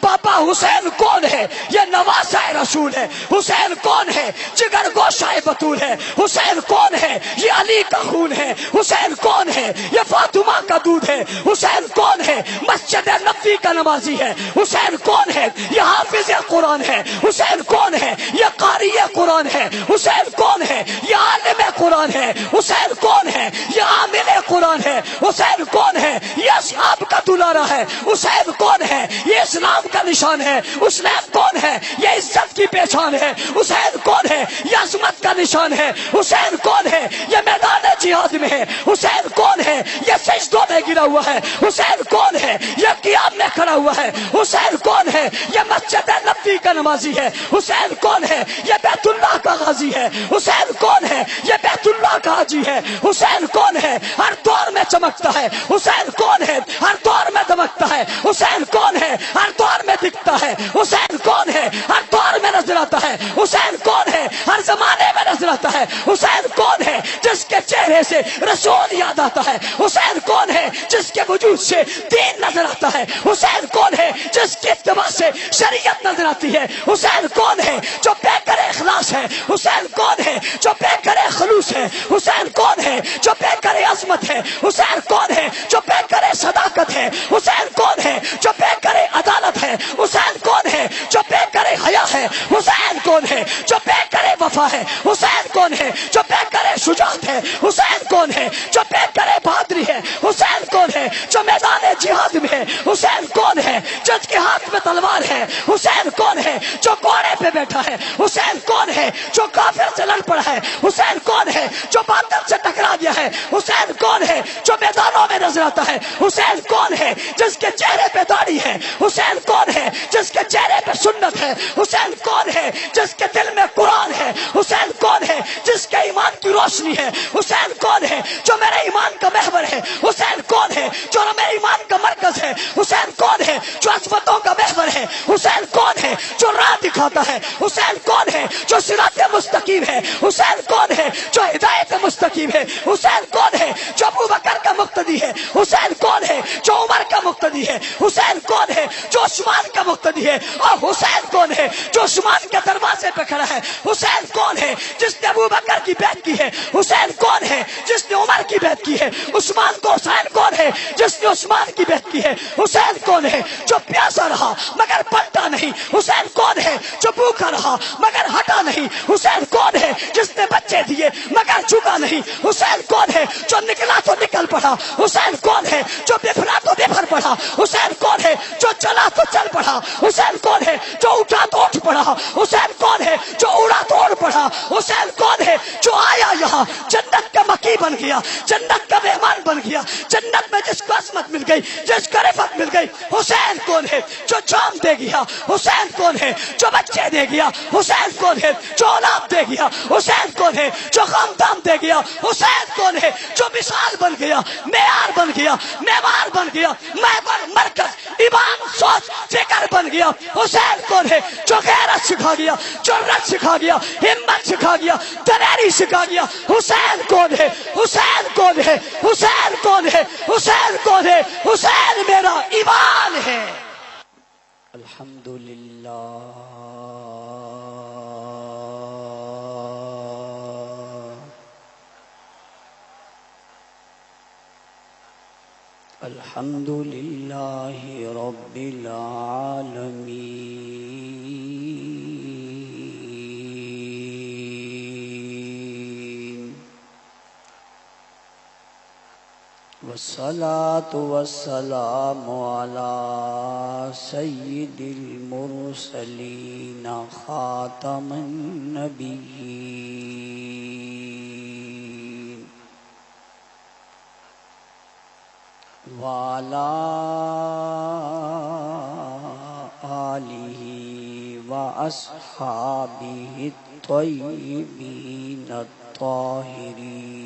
پاپا حسین کون ہے؟ یہ نواسہ رسول ہے. حسین کون ہے؟ جگر گوشہ بطول ہے. حسین کون ہے؟ یہ علی کا خون ہے. حسین کون ہے؟ یہ فاطمہ کا دودھ ہے. حسین کون ہے؟ مسجد نبوی کا نمازی ہے. حسین کون ہے؟ یہ حافظ قرآن ہے. حسین کون ہے؟ یہ قاری قرآن ہے. حسین کون ہے؟ یہ عالم قرآن ہے. حسین کون ہے؟ یہ عامل قرآن ہے. حسین کون ہے؟ یہ اصحاب کا دلارا ہے. حسین کون ہے؟ یہ اسلام کا نشان ہے. حسین کون ہے؟ یہ عزت کی پہچان ہے. حسین کون ہے؟ یہ عظمت کا نشان ہے. حسین کون ہے؟ یہ میدان جہاد میں ہے. حسین کون ہے؟ یہ سجدوں میں گرا ہوا ہے. حسین کون ہے؟ یہ قیام میں کھڑا ہوا ہے. حسین کون ہے؟ یہ مسجد نبوی کا نمازی ہے. حسین کون ہے؟ یہ بیت اللہ کا غازی ہے. حسین کون ہے؟ یہ بیت اللہ کا حاجی ہے. حسین کون ہے؟ ہر دور میں چمکتا ہے. حسین کون ہے؟ ہر دور میں دمکتا ہے. حسین کون ہے؟ ہر دور میں دکھتا ہے. حسین کون ہے؟ ہر دور میں نظر آتا ہے. حسین کون ہے؟ ہر زمانے میں نظر آتا ہے. حسین کون ہے؟ جس کے چہرے سے رسول یاد آتا ہے. حسین کون ہے؟ جس کے وجود سے دین نظر آتا ہے. حسین کون ہے؟ جس کے اتباع سے شریعت نظر آتی ہے. حسین کون ہے؟ جو بے کر اخلاص ہے. حسین کون ہے؟ جو بے کر خلوص ہے. حسین کون ہے؟ جو بے کر عظمت ہے. حسین کون ہے؟ جو بے کر صداقت ہے. حسین کون ہے؟ جو بے کر عدالت ہے. حسین کون ہے؟ جو بے کر حیا ہے. حسین کون ہے؟ جو بے کر وفا ہے. حسین کون ہے؟ جو بے کر شجاعت ہے. حسین کون ہے؟ جو بے کر بہادری ہے. حسین کون ہے؟ جو میدان جہاد میں ہے. حسین کون ہے؟ جس کے ہاتھ میں تلوار ہے. حسین کون ہے؟ جو گھوڑے پہ بیٹھا ہے. حسین کون ہے؟ جو کافر سے لڑ پڑا ہے. حسین کون ہے؟ جو باطل سے ٹکرا گیا ہے. حسین کون ہے؟ جو میدانوں میں نظر آتا ہے. حسین کون ہے؟ جس کے چہرے پہ داڑھی ہے. حسین کون ہے؟ جس کے چہرے پہ سنت ہے. حسین کون ہے؟ جس کے دل میں قرآن ہے. حسین کون ہے؟ جس کے ایمان کی روشنی ہے. حسین کون ہے؟ جو میرے ایمان کا محور ہے. حسین کون ہے؟ جو میرے ایمان کا مرکز ہے. حسین کون ہے؟ جو عظمتوں کا محور ہے. حسین کون ہے؟ جو راہ دکھاتا ہے. حسین کون ہے؟ جو صراط مستقیم ہے. حسین کون ہے؟ جو ہدایت مستقیم ہے. حسین کون ہے؟ جو ابو بکر کا مقتدی ہے. حسین کون ہے؟ جو عمر کا مقتدی ہے. حسین کون ہے؟ جو عثمان کا مقتدی ہے. اور حسین کون ہے؟ جو عثمان کے دروازے پہ کھڑا ہے. حسین کون ہے؟ جس نے ابو بکر کی بیعت کی ہے. حسین کون ہے؟ جس نے عمر کی بیعت کی ہے. عثمان کو حسین کون ہے؟ جس نے عثمان کی بیعت کی ہے. حسین کون ہے؟ جو پیاسا رہا مگر پلٹا نہیں. حسین کون ہے؟ جو بھوکا رہا مگر ہٹا نہیں. حسین کون ہے؟ جس نے بچے دیے مگر جھکا نہیں. حسین کون ہے؟ جو نکلا تو نکل پڑا. حسین کون ہے؟ جو بفرا تو بفر پڑا. حسین کون ہے؟ جو چلا تو چل پڑا. حسین کون ہے؟ جو اٹھا تو اٹھ پڑا. حسین کون ہے؟ جو اڑا تو اڑ پڑا. حسین کون ہے؟ جو آیا یہاں جنت کا مکی بن گیا, جنت کا مہمان بن گیا. جنت میں جس کو عظمت مل گئی, جس کو رفعت مل گئی. حسین کون ہے؟ جو جام دے گیا. حسین کون ہے؟ جو بچے دے گیا. حسین کون ہے؟ جو اولاد دے گیا. حسین کون ہے؟ جو خاندان دے گیا. حسین کون ہے؟ جو مثال بن گیا, معیار بن گیا, معمار بن گیا, محور مرکز ایمان سوچ فکر بن گیا. حسین کون ہے؟ جو غیرت سکھا گیا, جرأت سکھا گیا, ہمت سکھا گیا, دلیری سکھا گیا. حسین کون ہے؟ حسین کون ہے؟ حسین کون ہے؟ حسین کون ہے؟ حسین میرا ایمان ہے. الحمدللہ الحمدللہ رب العالمین والصلاة والسلام علی سید المرسلین خاتم النبیین وعلی آلہ واصحابہ الطیبین الطاہرین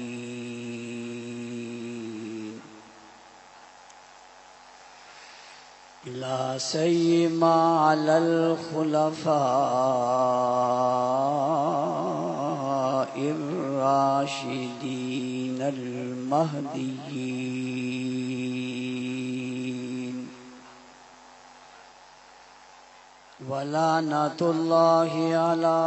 لا سیما علی الخلفاء الراشدین المہدیین ولعنة الله على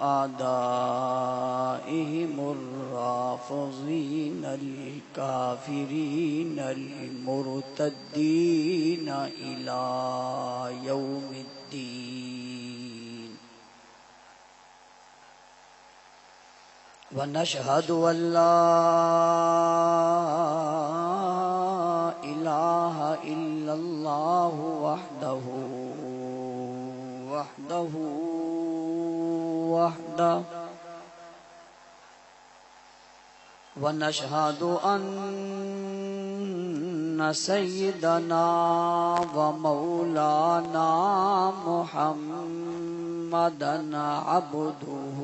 أعدائهم الرافضين الكافرين المرتدين إلى يوم الدين. ونشهد أن لا إله إلا الله وحده ونشهد أن سيدنا ومولانا محمدا عبده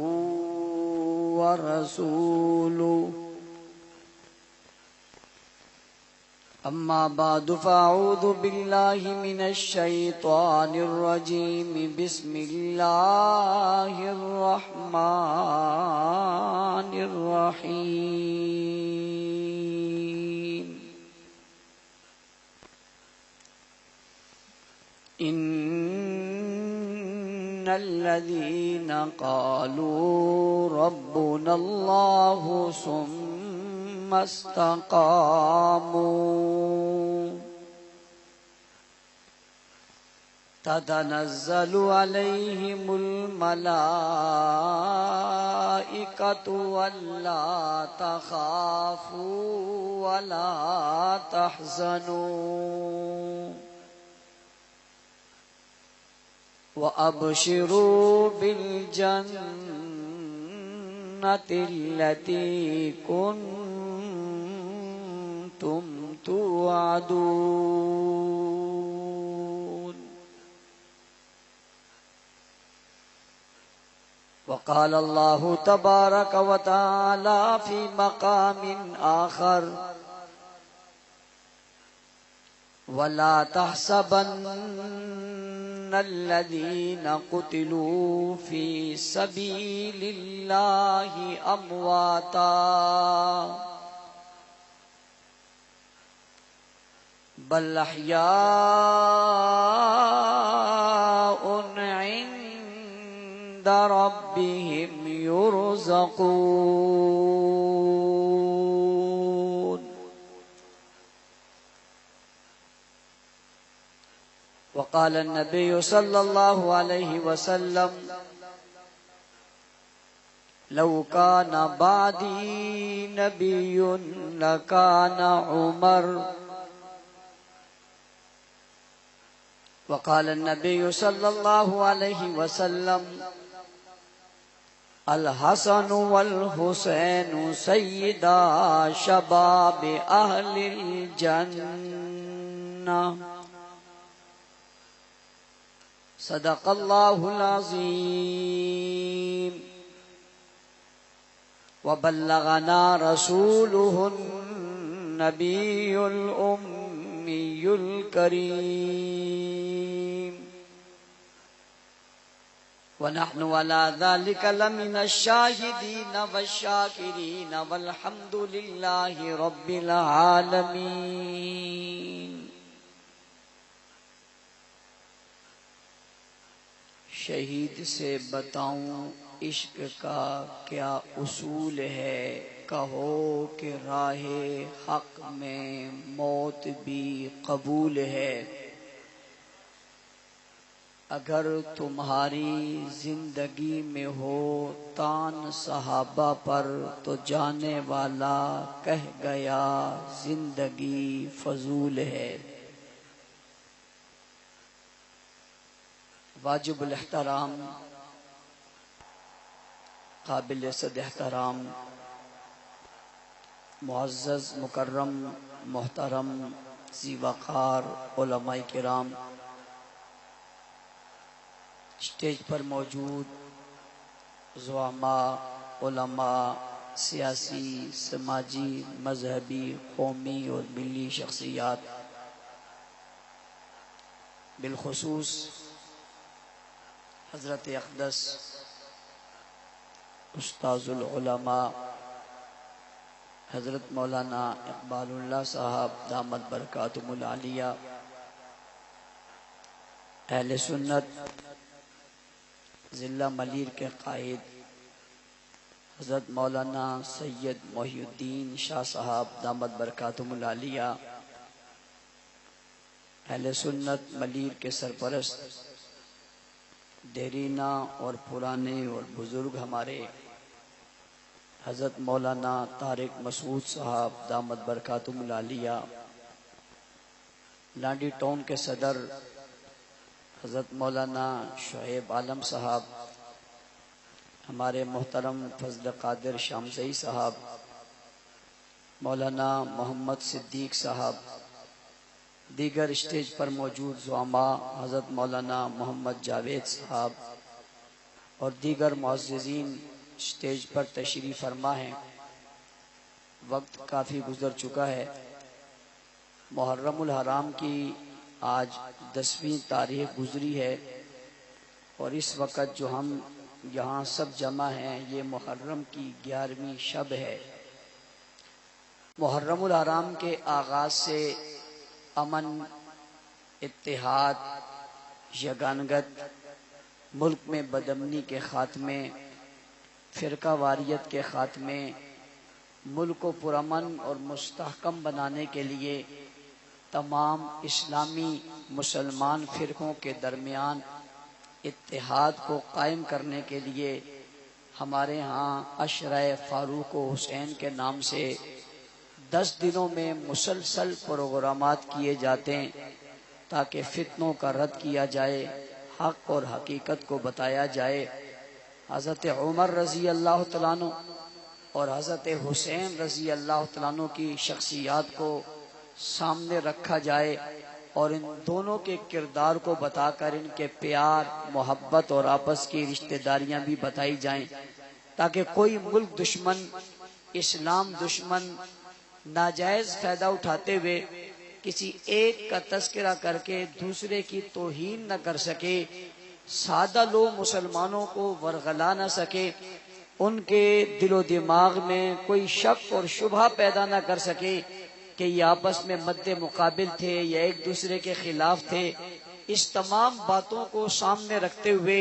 ورسوله. أما بعد فأعوذ بالله من الشيطان الرجيم. بسم الله الرحمن الرحيم. إن الذين قالوا ربنا الله ثم استقاموا تتنزل عليهم الملائكة ألا تخافوا ولا تحزنوا وأبشروا بالجنة التي كنتم توعدون. وقال الله تبارك وتعالى في مقام آخر: ولا تحسبن الذين قتلوا في سبيل الله أمواتا بل أحياء عند ربهم يرزقون. وقال النبي صلى الله عليه وسلم: لو كان بعدي نبي لكان عمر. وقال النبي صلى الله عليه وسلم: الحسن والحسين سيدا شباب أهل الجنة. صدق الله العظيم. وبلغنا رسوله النبي الأمي الكريم. ونحن على ذلك لمن الشاهدين والشاكرين والحمد لله رب العالمين. شہید سے بتاؤں عشق کا کیا اصول ہے، کہو کہ راہ حق میں موت بھی قبول ہے. اگر تمہاری زندگی میں ہو تان صحابہ پر تو جانے والا کہہ گیا زندگی فضول ہے. واجب الاحترام، قابل صد احترام، معزز مکرم محترم ذی وقار علماء کرام، اسٹیج پر موجود زعماء، علماء، سیاسی، سماجی، مذہبی، قومی اور ملی شخصیات، بالخصوص حضرت اقدس استاذ العلماء حضرت مولانا اقبال اللہ صاحب دامت برکاتہم العالیہ، اہل سنت ضلع ملیر کے قائد حضرت مولانا سید محی الدین شاہ صاحب دامت برکاتہم العالیہ، اہل سنت ملیر کے سرپرست دیرینہ اور پرانے اور بزرگ ہمارے حضرت مولانا طارق مسعود صاحب دامت برکاتہم العالیہ، لانڈی ٹاؤن کے صدر حضرت مولانا شعیب عالم صاحب، ہمارے محترم فضل قادر شامزئی صاحب، مولانا محمد صدیق صاحب، دیگر اسٹیج پر موجود زعماء حضرت مولانا محمد جاوید صاحب اور دیگر معززین اسٹیج پر تشریف فرما ہیں۔ وقت کافی گزر چکا ہے۔ محرم الحرام کی آج 10ویں تاریخ گزری ہے اور اس وقت جو ہم یہاں سب جمع ہیں یہ محرم کی 11ویں شب ہے۔ محرم الحرام کے آغاز سے امن، اتحاد، یگانگت، ملک میں بدامنی کے خاتمے، فرقہ واریت کے خاتمے، ملک کو پرامن اور مستحکم بنانے کے لیے تمام اسلامی مسلمان فرقوں کے درمیان اتحاد کو قائم کرنے کے لیے ہمارے ہاں عشرہ فاروق و حسین کے نام سے 10 دنوں میں مسلسل پروگرامات کیے جاتے ہیں تاکہ فتنوں کا رد کیا جائے، حق اور حقیقت کو بتایا جائے۔ حضرت عمر رضی اللہ تعالیٰ عنہ اور حضرت حسین رضی اللہ تعالیٰ عنہ کی شخصیات کو سامنے رکھا جائے اور ان دونوں کے کردار کو بتا کر ان کے پیار، محبت اور آپس کی رشتہ داریاں بھی بتائی جائیں تاکہ کوئی ملک دشمن، اسلام دشمن ناجائز فائدہ اٹھاتے ہوئے کسی ایک کا تذکرہ کر کے دوسرے کی توہین نہ کر سکے، سادہ لوگ مسلمانوں کو ورغلا نہ سکے، ان کے دل و دماغ میں کوئی شک اور شبہ پیدا نہ کر سکے کہ یہ آپس میں مد مقابل تھے یا ایک دوسرے کے خلاف تھے۔ اس تمام باتوں کو سامنے رکھتے ہوئے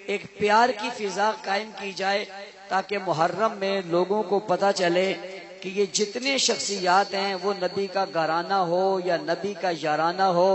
ایک پیار کی فضا قائم کی جائے تاکہ محرم میں لوگوں کو پتہ چلے کہ یہ جتنے شخصیات ہیں وہ نبی کا گھرانہ ہو یا نبی کا یارانہ ہو،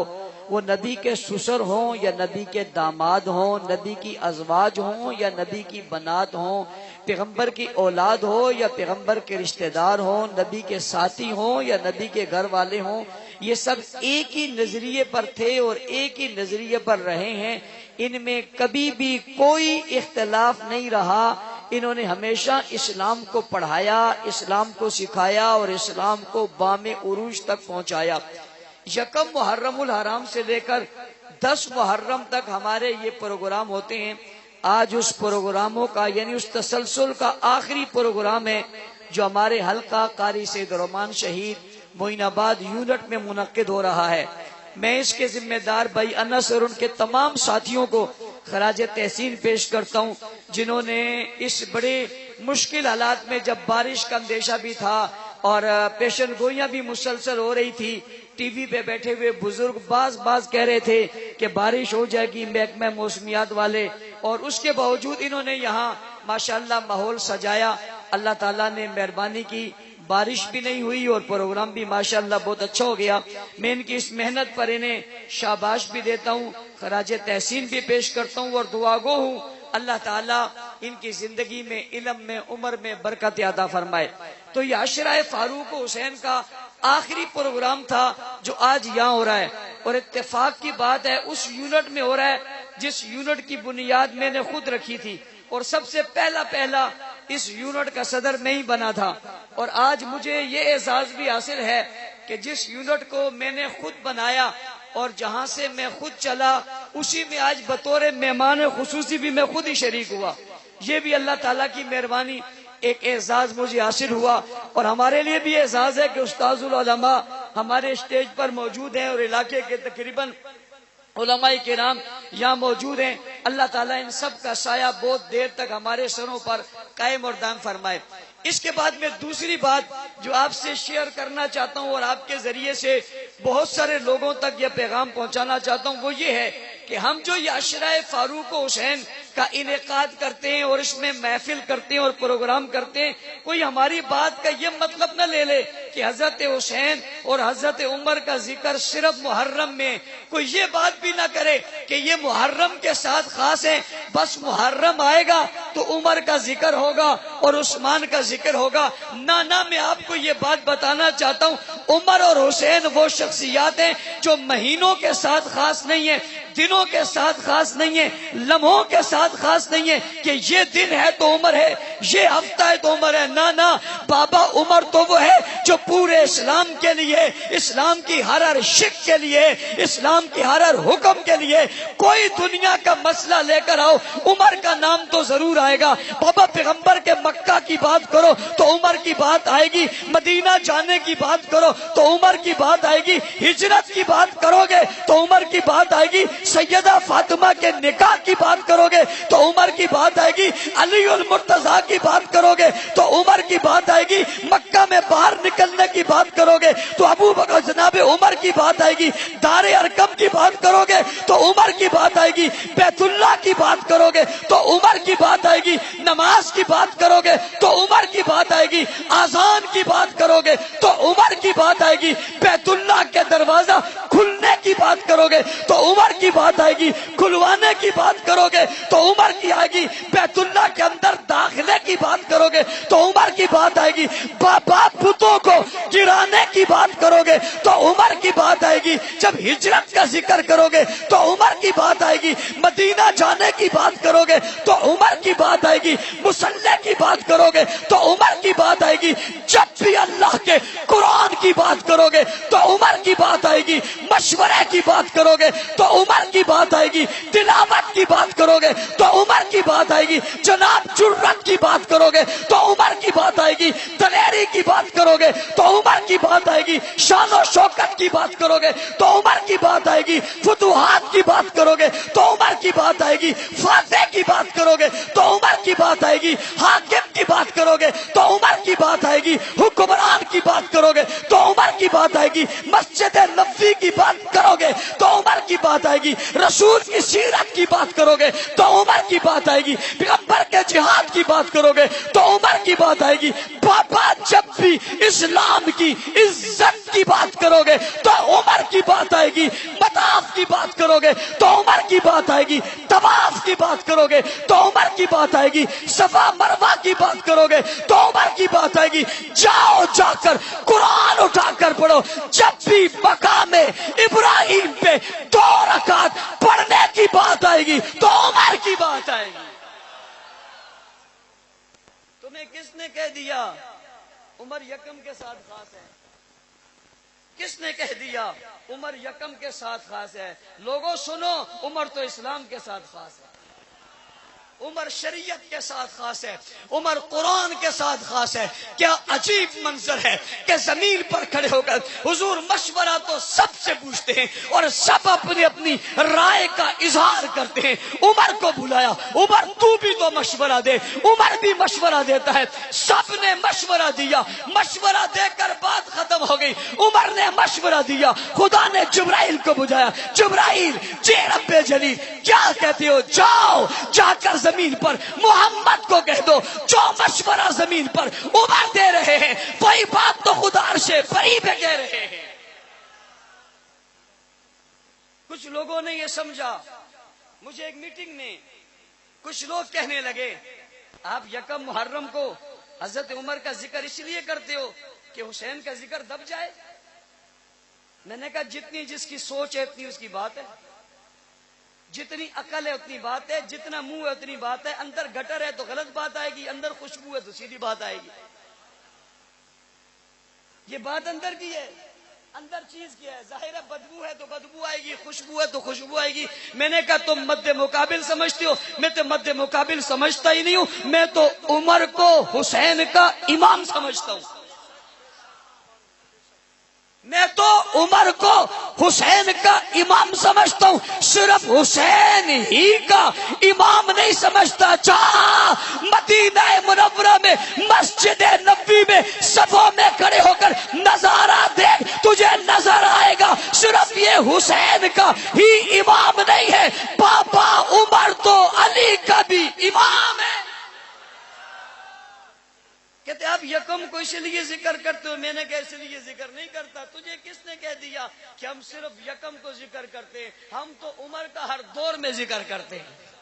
وہ نبی کے سسر ہوں یا نبی کے داماد ہوں، نبی کی ازواج ہوں یا نبی کی بنات ہوں، پیغمبر کی اولاد ہو یا پیغمبر کے رشتہ دار ہوں، نبی کے ساتھی ہوں یا نبی کے گھر والے ہوں، یہ سب ایک ہی نظریے پر تھے اور ایک ہی نظریے پر رہے ہیں۔ ان میں کبھی بھی کوئی اختلاف نہیں رہا۔ انہوں نے ہمیشہ اسلام کو پڑھایا، اسلام کو سکھایا اور اسلام کو بام عروج تک پہنچایا۔ یکم محرم الحرام سے لے کر 10 محرم تک ہمارے یہ پروگرام ہوتے ہیں۔ آج اس پروگراموں کا یعنی اس تسلسل کا آخری پروگرام ہے جو ہمارے حلقہ قاری سید الرحمان شہید معین آباد یونٹ میں منعقد ہو رہا ہے۔ میں اس کے ذمہ دار بھائی انس اور ان کے تمام ساتھیوں کو خراج تحسین پیش کرتا ہوں جنہوں نے اس بڑے مشکل حالات میں، جب بارش کا اندیشہ بھی تھا اور پیشن گوئیاں بھی مسلسل ہو رہی تھی، ٹی وی پہ بیٹھے ہوئے بزرگ بعض کہہ رہے تھے کہ بارش ہو جائے گی، محکمہ موسمیات والے، اور اس کے باوجود انہوں نے یہاں ماشاءاللہ ماحول سجایا۔ اللہ تعالیٰ نے مہربانی کی، بارش بھی نہیں ہوئی اور پروگرام بھی ماشاءاللہ بہت اچھا ہو گیا۔ میں ان کی اس محنت پر انہیں شاباش بھی دیتا ہوں، خراج تحسین بھی پیش کرتا ہوں اور دعا گو ہوں اللہ تعالیٰ ان کی زندگی میں، علم میں، عمر میں برکت عطا فرمائے۔ تو یہ عشرہ فاروق و حسین کا آخری پروگرام تھا جو آج یہاں ہو رہا ہے، اور اتفاق کی بات ہے اس یونٹ میں ہو رہا ہے جس یونٹ کی بنیاد میں نے خود رکھی تھی، اور سب سے پہلا اس یونٹ کا صدر میں ہی بنا تھا۔ اور آج مجھے یہ اعزاز بھی حاصل ہے کہ جس یونٹ کو میں نے خود بنایا اور جہاں سے میں خود چلا، اسی میں آج بطور مہمان خصوصی بھی میں خود ہی شریک ہوا۔ یہ بھی اللہ تعالیٰ کی مہربانی، ایک اعزاز مجھے حاصل ہوا، اور ہمارے لیے بھی اعزاز ہے کہ استاذ العلماء ہمارے اسٹیج پر موجود ہیں اور علاقے کے تقریباً علماء کرام یہاں موجود ہیں۔ اللہ تعالیٰ ان سب کا سایہ بہت دیر تک ہمارے سروں پر قائم اور دائم فرمائے۔ اس کے بعد میں دوسری بات جو آپ سے شیئر کرنا چاہتا ہوں اور آپ کے ذریعے سے بہت سارے لوگوں تک یہ پیغام پہنچانا چاہتا ہوں، وہ یہ ہے کہ ہم جو یہ عشرہ فاروق و حسین کا انعقاد کرتے ہیں اور اس میں محفل کرتے ہیں اور پروگرام کرتے ہیں، کوئی ہماری بات کا یہ مطلب نہ لے لے کہ حضرت حسین اور حضرت عمر کا ذکر صرف محرم میں، کوئی یہ بات بھی نہ کرے کہ یہ محرم کے ساتھ خاص ہے، بس محرم آئے گا تو عمر کا ذکر ہوگا اور عثمان کا ذکر ہوگا۔ نہ میں آپ کو یہ بات بتانا چاہتا ہوں، عمر اور حسین وہ شخصیات ہیں جو مہینوں کے ساتھ خاص نہیں ہیں، دنوں کے ساتھ خاص نہیں ہے، لمحوں کے ساتھ خاص نہیں ہے کہ یہ دن ہے تو عمر ہے، یہ ہفتہ ہے تو عمر ہے۔ نہ بابا عمر تو وہ ہے جو پورے اسلام کے لیے، اسلام کی ہر شک کے لیے، اسلام کی ہر حکم کے لیے کوئی دنیا کا مسئلہ لے کر آؤ، عمر کا نام تو ضرور آئے گا۔ بابا پیغمبر کے مکہ کی بات کرو تو عمر کی بات آئے گی، مدینہ جانے کی بات کرو تو عمر کی بات آئے گی، ہجرت کی بات کرو گے تو عمر کی بات آئے گی، سیدہ فاطمہ کے نکاح کی بات کرو گے تو عمر کی بات آئے گی، علی المرتضیٰ کی بات کرو گے تو عمر کی بات آئے گی، مکہ میں باہر نکلنے کی بات کرو گے تو ابو بکر جناب عمر کی بات آئے گی، دار ارقم کی بات کرو گے تو عمر کی بات آئے گی، بیت اللہ کی بات کرو گے تو عمر کی بات آئے گی، نماز کی بات کرو گے تو عمر کی بات آئے گی، اذان کی بات کرو گے تو عمر کی بات آئے گی، بیت اللہ کے دروازہ کھلنے کی بات کرو گے تو عمر کی بات آئے گی، کھلوانے کی بات کرو گے تو عمر کی آئے گی، بیت اللہ کے اندر داخلے کی بات کرو گے تو عمر کی بات آئے گی، باپ بتوں کو گرانے کی بات کرو گے تو عمر کی بات آئے گی، جب ہجرت کا ذکر کرو گے تو عمر کی بات آئے گی، مدینہ جانے کی بات کرو گے تو عمر کی بات آئے گی، مصلی کی بات کرو گے تو عمر کی بات آئے گی، جب بھی اللہ کے قرآن کی بات کرو گے تو عمر کی بات آئے گی، مشورے کی بات کرو گے تو عمر کی بات آئے گی، تلاوت کی بات کرو گے تو عمر کی بات آئے گی، جناب جرت کی بات کرو گے تو عمر کی بات آئے گی، دلیری کی بات کرو گے تو عمر کی بات آئے گی، شان و شوکت کی بات کرو گے تو عمر کی بات آئے گی، فتوحات کی بات کرو گے تو عمر کی بات آئے گی، فاتح کی بات کرو گے تو عمر کی بات آئے گی، حاکم کی بات کرو گے تو عمر کی بات آئے گی، حکمران کی بات کرو گے تو عمر کی بات آئے گی، مسجد نبوی کی بات کرو گے تو عمر کی بات آئے گی، رسول کی سیرت کی بات کرو گے تو عمر کی بات آئے گی، پیغمبر کے جہاد کی بات کرو گے تو عمر کی بات آئے گی۔ بابا جب بھی اسلام کی عزت کی بات کرو گے تو عمر کی بات آئے گی، مطاف کی بات کرو گے تو عمر کی بات آئے گی، طواف کی بات کرو گے تو عمر کی بات آئے گی، صفا مروہ کی بات کرو گے تو عمر کی بات آئے گی۔ جاؤ جا کر قرآن اٹھا کر پڑھو، جب بھی مقام ابراہیم پہ 2 رکعت پڑھنے کی بات آئے گی تو عمر کی بات آئے گی۔ تمہیں کس نے کہہ دیا عمر یکم کے ساتھ خاص ہے؟ کس نے کہہ دیا عمر یکم کے ساتھ خاص ہے؟ لوگوں سنو، عمر تو اسلام کے ساتھ خاص ہے، عمر شریعت کے ساتھ خاص ہے، عمر قرآن کے ساتھ خاص ہے۔ کیا عجیب منظر ہے کہ زمین پر کھڑے ہو کر حضور مشورہ تو سب سے پوچھتے ہیں اور سب اپنی اپنی رائے کا اظہار کرتے ہیں، عمر کو بلایا، عمر تو بھی تو مشورہ دے، عمر بھی مشورہ دیتا ہے، سب نے مشورہ دیا، مشورہ دے کر بات ختم ہو گئی، عمر نے مشورہ دیا، خدا نے جبرائیل کو بجایا، جبرائیل جی رب جلیل کیا کہتے ہو؟ جاؤ جا کر زمین پر محمد کو کہہ دو جو مشورہ زمین پر عمر دے رہے ہیں وہی بات تو خدا عرش بری پہ کہہ رہے ہیں۔ کچھ لوگوں نے یہ سمجھا، مجھے ایک میٹنگ میں کچھ لوگ کہنے لگے آپ یکم محرم کو حضرت عمر کا ذکر اس لیے کرتے ہو کہ حسین کا ذکر دب جائے؟ میں نے کہا جتنی جس کی سوچ ہے اتنی اس کی بات ہے، جتنی عقل ہے اتنی بات ہے، جتنا منہ ہے اتنی بات ہے، اندر گٹر ہے تو غلط بات آئے گی، اندر خوشبو ہے تو سیدھی بات آئے گی۔ یہ بات اندر کی ہے، اندر چیز کیا ہے، ظاہر ہے بدبو ہے تو بدبو آئے گی، خوشبو ہے تو خوشبو آئے گی۔ میں نے کہا تم مد مقابل سمجھتے ہو، میں تو مد مقابل سمجھتا ہی نہیں ہوں، میں تو عمر کو حسین کا امام سمجھتا ہوں، میں تو عمر کو حسین کا امام سمجھتا ہوں، صرف حسین ہی کا امام نہیں سمجھتا۔ جا مدینہ منورہ میں مسجد نبوی میں صفوں میں کھڑے ہو کر نظارہ دیکھ، تجھے نظر آئے گا صرف صرف یہ حسین کا ہی امام نہیں ہے، پاپا عمر تو علی کا بھی امام ہے۔ کہتے آپ یکم کو اس لیے ذکر کرتے ہو؟ میں نے کہا اس لیے ذکر نہیں کرتا، تجھے کس نے کہہ دیا کہ ہم صرف یکم کو ذکر کرتے ہیں؟ ہم تو عمر کا ہر دور میں ذکر کرتے ہیں۔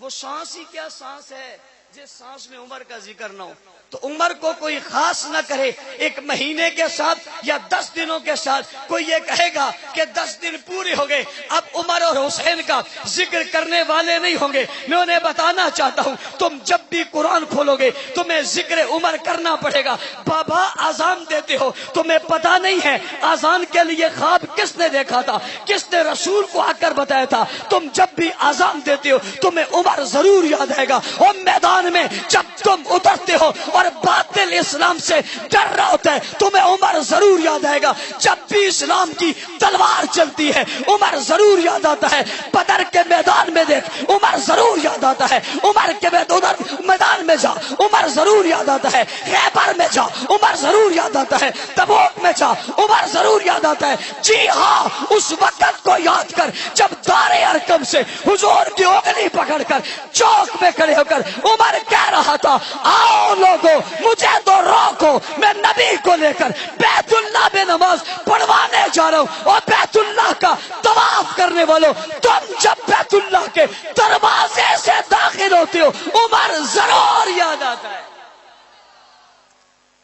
وہ سانس ہی کیا سانس ہے جس سانس میں عمر کا ذکر نہ ہو؟ تو عمر کو کوئی خاص نہ کرے ایک مہینے کے ساتھ یا 10 دنوں کے ساتھ، کوئی یہ کہے گا کہ 10 دن پورے ہو گئے اب عمر اور حسین کا ذکر کرنے والے نہیں ہوں گے۔ میں انہیں بتانا چاہتا ہوں تم جب بھی قرآن کھولو گے تمہیں ذکر عمر کرنا پڑے گا۔ بابا اذان دیتے ہو، تمہیں پتا نہیں ہے اذان کے لیے خواب کس نے دیکھا تھا، کس نے رسول کو آ کر بتایا تھا؟ تم جب بھی اذان دیتے ہو تمہیں عمر ضرور یاد آئے گا۔ اور میدان میں جب تم اترتے ہو اور باطل اسلام سے ڈر رہا ہوتا ہے تمہیں عمر ضرور یاد آئے گا۔ جب بھی اسلام کی تلوار چلتی ہے عمر ضرور یاد آتا ہے۔ بدر کے میدان میں دیکھ عمر ضرور یاد آتا ہے، عمر کے میدان میں جا عمر ضرور یاد آتا ہے، خیبر میں جا عمر ضرور یاد آتا ہے، تبوک میں جا عمر ضرور یاد آتا ہے۔ جی ہاں، اس وقت کو یاد کر جب دار ارقم سے حضور کی انگلی پکڑ کر چوک میں کھڑے ہو کر عمر کہہ رہا تھا آؤ لوگوں مجھے تو روکو، میں نبی کو لے کر بیت اللہ میں نماز پڑھوانے جا رہا ہوں۔ اور بیت اللہ کا طواف کرنے والوں، تم جب بیت اللہ کے دروازے سے داخل ہوتے ہو عمر ضرور یاد آتا ہے۔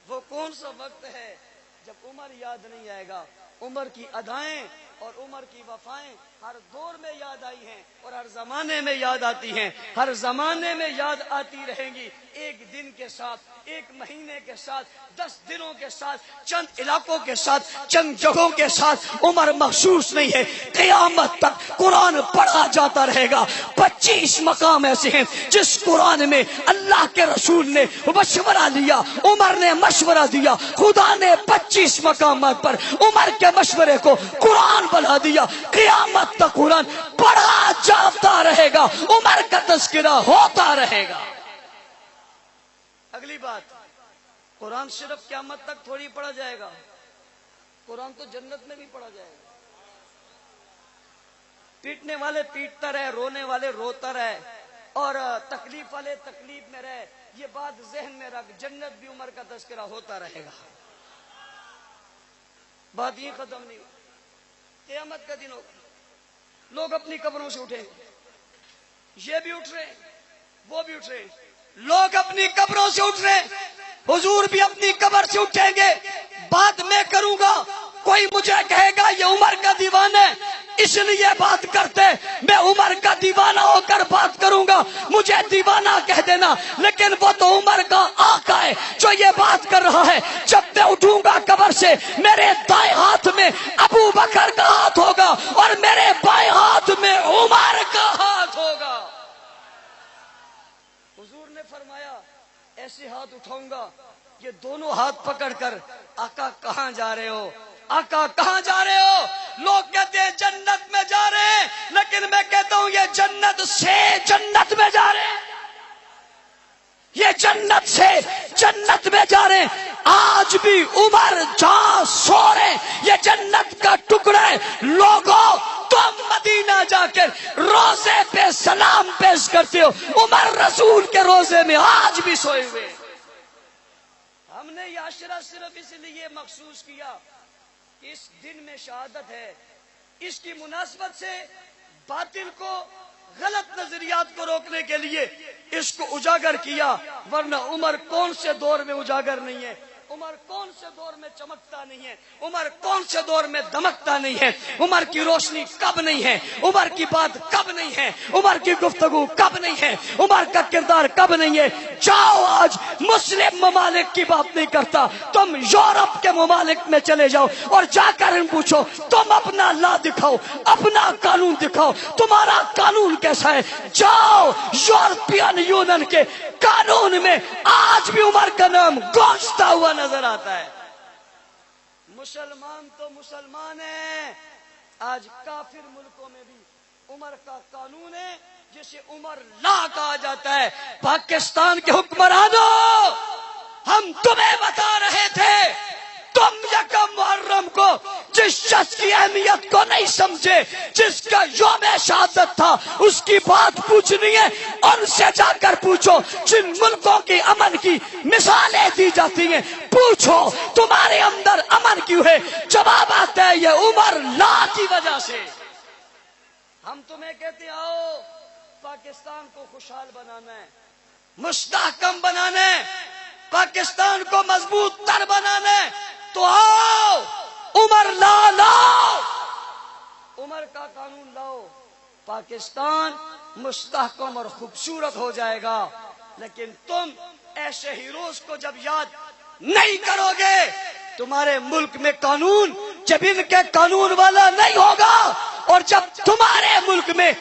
وہ کون سا وقت ہے جب عمر یاد نہیں آئے گا؟ عمر کی ادائیں اور عمر کی وفائیں ہر دور میں یاد آئی ہیں اور ہر زمانے میں یاد آتی ہیں، ہر زمانے میں یاد آتی رہیں گی۔ ایک دن کے ساتھ، ایک مہینے کے ساتھ، 10 دنوں کے ساتھ، چند علاقوں کے ساتھ، چند جگہوں کے ساتھ عمر مخصوص نہیں ہے۔ قیامت تک قرآن پڑھا جاتا رہے گا۔ 25 مقام ایسے ہیں جس قرآن میں اللہ کے رسول نے مشورہ لیا، عمر نے مشورہ دیا، خدا نے 25 مقامات پر عمر کے مشورے کو قرآن بنا دیا۔ قیامت تک قرآن پڑھا جاتا رہے گا، عمر کا تذکرہ ہوتا رہے گا۔ اگلی بات، قرآن صرف قیامت تک تھوڑی پڑھا جائے گا، قرآن تو جنت میں بھی پڑھا جائے گا۔ پیٹنے والے پیٹتا رہے، رونے والے روتا رہے، اور تکلیف والے تکلیف میں رہے۔ یہ بات ذہن میں رکھ، جنت بھی عمر کا تذکرہ ہوتا رہے گا۔ بات یہ ختم نہیں ہو، قیامت کا دن ہوگا، لوگ اپنی قبروں سے اٹھیں، یہ بھی اٹھ رہے وہ بھی اٹھ رہے، لوگ اپنی قبروں سے اٹھ رہے، حضور بھی اپنی قبر سے اٹھیں گے۔ بات میں کروں گا، کوئی مجھے کہے گا یہ عمر کا دیوانہ ہے اس لیے بات کرتے، میں عمر کا دیوانہ ہو کر بات کروں گا، مجھے دیوانہ کہہ دینا، لیکن وہ تو عمر کا آقا ہے جو یہ بات کر رہا ہے۔ جب میں اٹھوں گا قبر سے میرے دائیں ہاتھ میں ابو بکر کا ہاتھ ہوگا اور میرے بائیں ہاتھ میں عمر کا ہاتھ ہوگا۔ حضور نے فرمایا ایسے ہاتھ اٹھاؤں گا، یہ دونوں ہاتھ پکڑ کر آقا کہاں جا رہے ہو، آقا کہاں جا رہے ہو؟ لوگ کہتے ہیں جنت میں جا رہے ہیں، لیکن میں کہتا ہوں یہ جنت سے جنت میں جا رہے ہیں، یہ جنت سے جنت میں جا رہے ہیں۔ آج بھی عمر جہاں سو رہے ہیں یہ جنت کا ٹکڑا ہے۔ لوگوں تم مدینہ جا کر روزے پہ سلام پیش کرتے ہو، عمر رسول کے روزے میں آج بھی سوئے ہوئے۔ ہم نے یہ عشرہ صرف اس لیے مخصوص کیا کہ اس دن میں شہادت ہے، اس کی مناسبت سے باطل کو، غلط نظریات کو روکنے کے لیے اس کو اجاگر کیا، ورنہ عمر کون سے دور میں اجاگر نہیں ہے، عمر کون سے دور میں چمکتا نہیں ہے، عمر کون سے دور میں دمکتا نہیں ہے، عمر کی روشنی کب نہیں ہے، عمر کی بات کب نہیں ہے، عمر کی گفتگو کب نہیں ہے، عمر کا کردار کب نہیں ہے۔ جاؤ، آج مسلم ممالک کی بات نہیں کرتا، تم یورپ کے ممالک میں چلے جاؤ اور جا کر ان پوچھو تم اپنا لا دکھاؤ، اپنا قانون دکھاؤ، تمہارا قانون کیسا ہے۔ جاؤ یورپین یونین کے قانون میں آج بھی عمر کا نام گونجتا ہوا نظر آتا ہے۔ مسلمان تو مسلمان ہیں، آج کافر ملکوں میں بھی عمر کا قانون ہے جسے عمر لا کہا جاتا ہے۔ پاکستان کے حکمرانوں، ہم تمہیں بتا رہے تھے تم یکم محرم کو جس شخص کی اہمیت کو نہیں سمجھے، جس کا یوم شہادت تھا، اس کی بات پوچھنی ہے، ان سے جا کر پوچھو جن ملکوں کی امن کی مثالیں دی جاتی ہیں، پوچھو تمہارے اندر امن کیوں ہے؟ جواب آتا ہے یہ عمر لا کی وجہ سے۔ ہم تمہیں کہتے ہیں آؤ پاکستان کو خوشحال بنانا ہے، مستحکم بنانا ہے، پاکستان کو مضبوط تر بنانا ہے، تو آؤ عمر لاؤ، عمر کا قانون لاؤ، پاکستان مستحکم اور خوبصورت ہو جائے گا۔ لیکن تم ایسے ہیروز کو جب یاد نہیں کرو گے، تمہارے ملک میں قانون جب ان کے قانون والا نہیں ہوگا، اور جب تمہارے ملک میں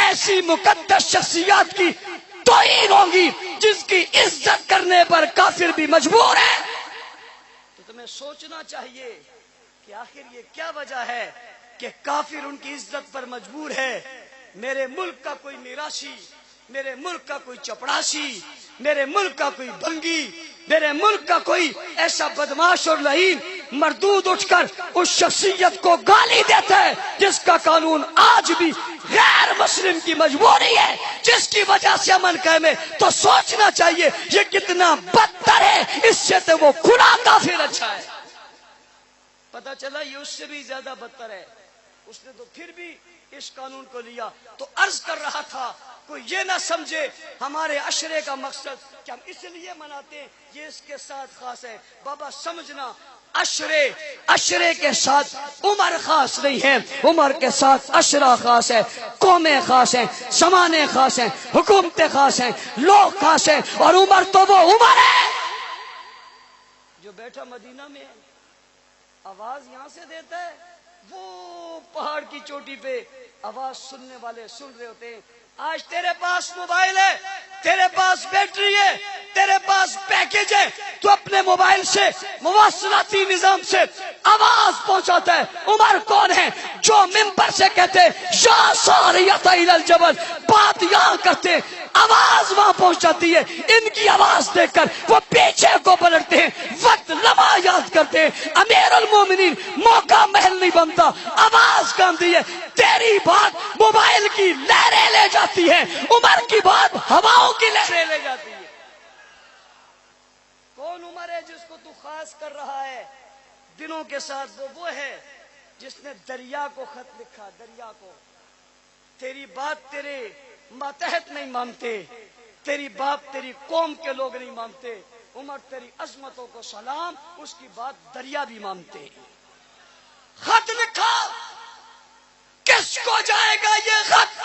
ایسی مقدس شخصیات کی توہین ہوگی جس کی عزت کرنے پر کافر بھی مجبور ہے، تو تمہیں سوچنا چاہیے کہ آخر یہ کیا وجہ ہے کہ کافر ان کی عزت پر مجبور ہے۔ میرے ملک کا کوئی میراثی، میرے ملک کا کوئی چپڑاسی، میرے ملک کا کوئی بھنگی، میرے ملک کا کوئی ایسا بدماش اور لعین مردود اٹھ کر اس شخصیت کو گالی دیتا ہے جس کا قانون آج بھی غیر مسلم کی مجبوری ہے، جس کی وجہ سے امن قائم ہے، تو سوچنا چاہیے یہ کتنا بدتر ہے، اس سے تو وہ کھلا کافر اچھا ہے۔ پتہ چلا یہ اس سے بھی زیادہ بدتر ہے، اس نے تو پھر بھی اس قانون کو لیا۔ تو عرض کر رہا تھا کوئی یہ نہ سمجھے ہمارے عشرے کا مقصد کہ ہم اس لیے مناتے ہیں یہ اس کے ساتھ خاص ہے۔ بابا سمجھنا عشرے کے ساتھ عمر خاص نہیں ہے، عمر کے ساتھ عشرہ خاص ہے، قومیں خاص ہیں، زمانے خاص ہیں، حکومتیں خاص ہیں، لوگ خاص ہیں، اور عمر تو وہ عمر ہے جو بیٹھا مدینہ میں ہے، آواز یہاں سے دیتا ہے، وہ پہاڑ کی چوٹی پہ آواز سننے والے سن رہے ہوتے ہیں۔ آج تیرے پاس موبائل ہے، تیرے پاس بیٹری ہے، تیرے پاس پیکج ہے، تو اپنے موبائل سے مواصلاتی نظام سے آواز پہنچاتا ہے۔ عمر کون ہے جو ممبر سے کہتے یا ساریۃ الی الجبل، بات یہاں کرتے آواز وہاں پہنچ جاتی ہے، ان کی آواز دیکھ کر وہ پیچھے کو پلٹتے ہیں، وقت لمحہ یاد کرتے ہیں۔ امیر المومنین موقع محل نہیں بنتا، آواز کاندھی ہے، تیری بات موبائل کی لہریں لے جاتی ہے، عمر کی بات ہواؤں کی لہریں لے جاتی ہے۔ کون عمر ہے جس کو تو خاص کر رہا ہے دنوں کے ساتھ؟ وہ ہے جس نے دریا کو خط لکھا، دریا کو، تیری بات تیرے ماتحت نہیں مانتے، تیری بات تیری قوم کے لوگ نہیں مانتے، عمر تیری عظمتوں کو سلام، اس کی بات دریا بھی مانتے۔ خط لکھا، کس کو جائے گا یہ خط؟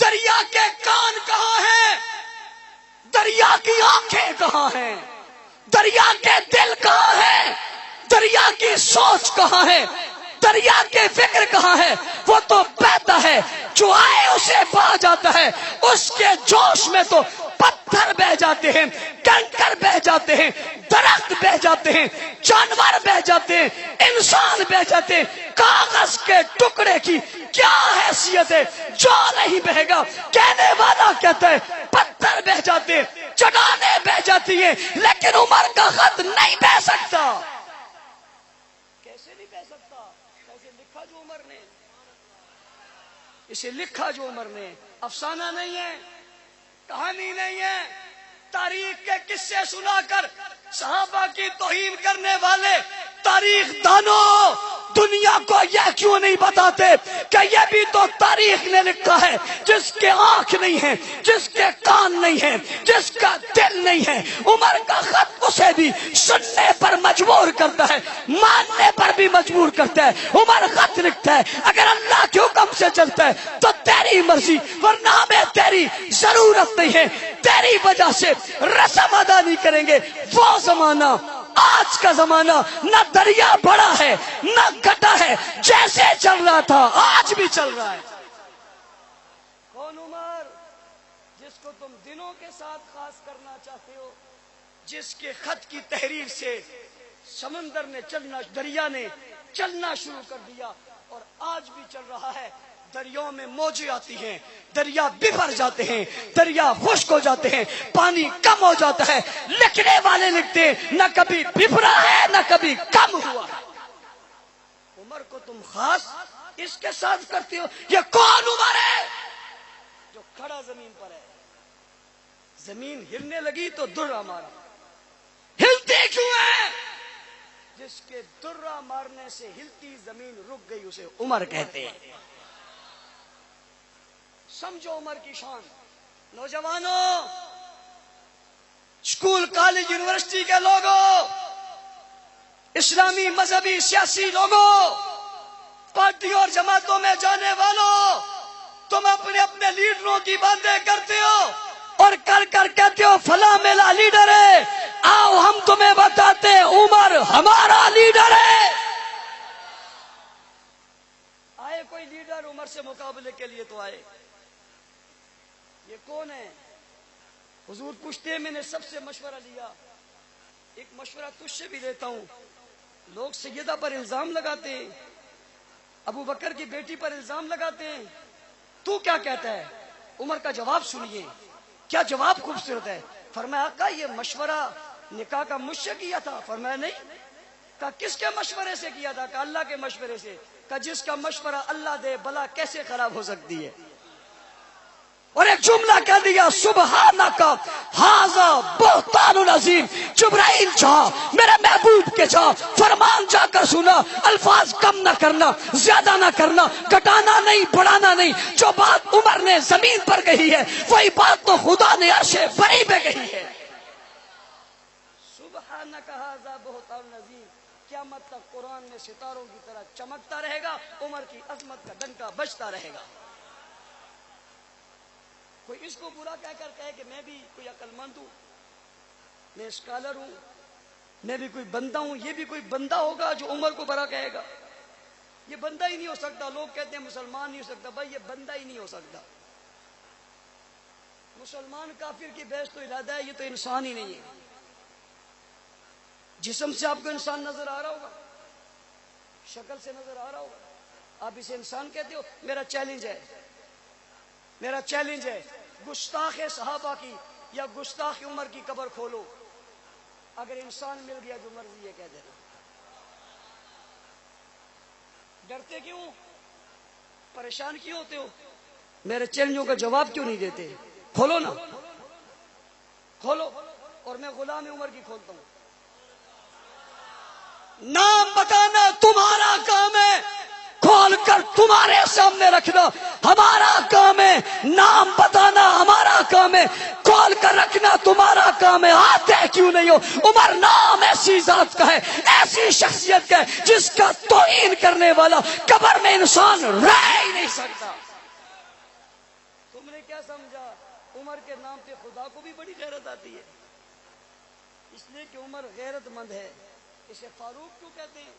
دریا کے کان کہاں ہیں؟ دریا کی آنکھیں کہاں ہیں؟ دریا کے دل کہاں ہیں؟ دریا کی سوچ کہاں ہے؟ دریا کے فکر کہاں ہے؟ وہ تو بہتا ہے، جو آئے اسے بہا جاتا ہے، اس کے جوش میں تو پتھر بہ جاتے ہیں، کنکر بہ جاتے ہیں، درخت بہ جاتے ہیں، جانور بہ جاتے ہیں، انسان بہ جاتے ہیں۔ کاغذ کے ٹکڑے کی کیا حیثیت ہے جو نہیں بہے گا؟ کہنے والا کہتا ہے پتھر بہ جاتے ہیں، چٹانیں بہ جاتی ہیں، لیکن عمر کا خط نہیں بہ سکتا۔ کیسے نہیں بہ سکتا؟ کیسے لکھا جو عمر نے، اسے لکھا جو عمر نے، افسانہ نہیں ہے، کہانی نہیں ہے، تاریخ کے قصے سنا کر صحابہ کی توہین کرنے والے تاریخ دانوں دنیا کو یہ کیوں نہیں بتاتے کہ یہ بھی تو تاریخ نے لکھا ہے؟ جس کے آنکھ نہیں ہے، جس کے کان نہیں ہے، جس کا دل نہیں ہے، عمر کا خط اسے بھی سننے پر مجبور کرتا ہے، ماننے پر بھی مجبور کرتا ہے۔ عمر خط لکھتا ہے، اگر اللہ کے حکم سے چلتا ہے تو تیری مرضی، ورنہ ہمیں تیری ضرورت نہیں ہے، تیری وجہ سے رسم ادا نہیں کریں گے۔ وہ زمانہ، آج کا زمانہ، نہ دریا بڑا ہے نہ گھٹا ہے، جیسے چل رہا تھا آج بھی چل رہا ہے۔ کون عمر جس کو تم دنوں کے ساتھ خاص کرنا چاہتے ہو، جس کے خط کی تحریر سے سمندر نے چلنا، دریا نے چلنا شروع کر دیا، اور آج بھی چل رہا ہے۔ دریاؤں میں موجیں آتی ہیں، دریا بفر جاتے ہیں، دریا خشک ہو جاتے ہیں، پانی کم ہو جاتا ہے، لکھنے والے لکھتے ہیں نہ کبھی بفرا ہے نہ کبھی کم ہوا ہے۔ عمر کو تم خاص اس کے ساتھ کرتے ہو. یہ کون عمر ہے جو کھڑا زمین پر ہے؟ زمین ہلنے لگی تو درہ مارا. ہلتے کیوں ہے؟ جس کے درہ مارنے سے ہلتی زمین رک گئی اسے عمر کہتے ہیں. سمجھو عمر کی شان. نوجوانوں، اسکول کالج یونیورسٹی کے لوگوں، اسلامی مذہبی سیاسی لوگوں، پارٹیوں اور جماعتوں میں جانے والوں، تم اپنے اپنے لیڈروں کی باتیں کرتے ہو اور کر کر کہتے ہو فلاں میرا لیڈر ہے. آؤ ہم تمہیں بتاتے ہیں عمر ہمارا لیڈر ہے. آئے کوئی لیڈر عمر سے مقابلے کے لیے تو آئے. یہ کون ہے؟ حضور پوچھتے ہیں. میں نے سب سے مشورہ لیا. ایک مشورہ تجھ سے بھی لیتا ہوں. لوگ سیدہ پر الزام لگاتے ہیں، ابو بکر کی بیٹی پر الزام لگاتے ہیں. تو کیا کہتا ہے؟ عمر کا جواب سنیے. کیا جواب خوبصورت ہے. فرمایا آقا یہ مشورہ نکاح کا مجھ سے کیا تھا؟ فرمایا نہیں. کہا کس کے مشورے سے کیا تھا؟ کہا اللہ کے مشورے سے. کہا جس کا مشورہ اللہ دے بلا کیسے خراب ہو سکتی ہے؟ اور ایک جملہ کہہ دیا سبحانک ھذا بہتان عظیم. جبرائیل جا میرے محبوب کے جا فرمان جا کر سنا. الفاظ کم نہ کرنا، زیادہ نہ کرنا، گھٹانا نہیں، بڑھانا نہیں. جو بات عمر نے زمین پر کہی ہے وہی بات تو خدا نے عرش بری پہ کہی ہے. سبحانک ھذا بہتان عظیم. قیامت تک قرآن میں ستاروں کی طرح چمکتا رہے گا. عمر کی عظمت کا ڈنکا بجتا رہے گا. کوئی اس کو برا کہہ کر کہے کہ میں بھی کوئی عقل مند ہوں، میں اسکالر ہوں، میں بھی کوئی بندہ ہوں. یہ بھی کوئی بندہ ہوگا جو عمر کو برا کہے گا؟ یہ بندہ ہی نہیں ہو سکتا. لوگ کہتے ہیں مسلمان نہیں ہو سکتا. بھائی یہ بندہ ہی نہیں ہو سکتا. مسلمان کافر کی بحث تو ارادہ ہے، یہ تو انسان ہی نہیں ہے. جسم سے آپ کو انسان نظر آ رہا ہوگا، شکل سے نظر آ رہا ہوگا، آپ اسے انسان کہتے ہو. میرا چیلنج ہے، میرا چیلنج ہے، گستاخ صحابہ کی یا گستاخ عمر کی قبر کھولو. اگر انسان مل گیا جو مرضی یہ کہہ دینا. ڈرتے کیوں؟ پریشان کیوں ہوتے ہو؟ میرے چیلنجوں کا جواب کیوں نہیں دیتے؟ کھولو نا، کھولو. اور میں غلام عمر کی کھولتا ہوں. نام بتانا تمہارا کام ہے، کھول کر تمہارے سامنے رکھنا ہمارا کام ہے. نام بتانا ہمارا کام ہے، کھول کر رکھنا تمہارا کام ہے. آتے کیوں نہیں ہو؟ عمر نام ایسی ذات کا ہے، ایسی شخصیت کا ہے جس کا توہین کرنے والا قبر میں انسان رہ ہی نہیں سکتا. تم نے کیا سمجھا؟ عمر کے نام پہ خدا کو بھی بڑی غیرت آتی ہے، اس لیے کہ عمر غیرت مند ہے. اسے فاروق کیوں کہتے ہیں؟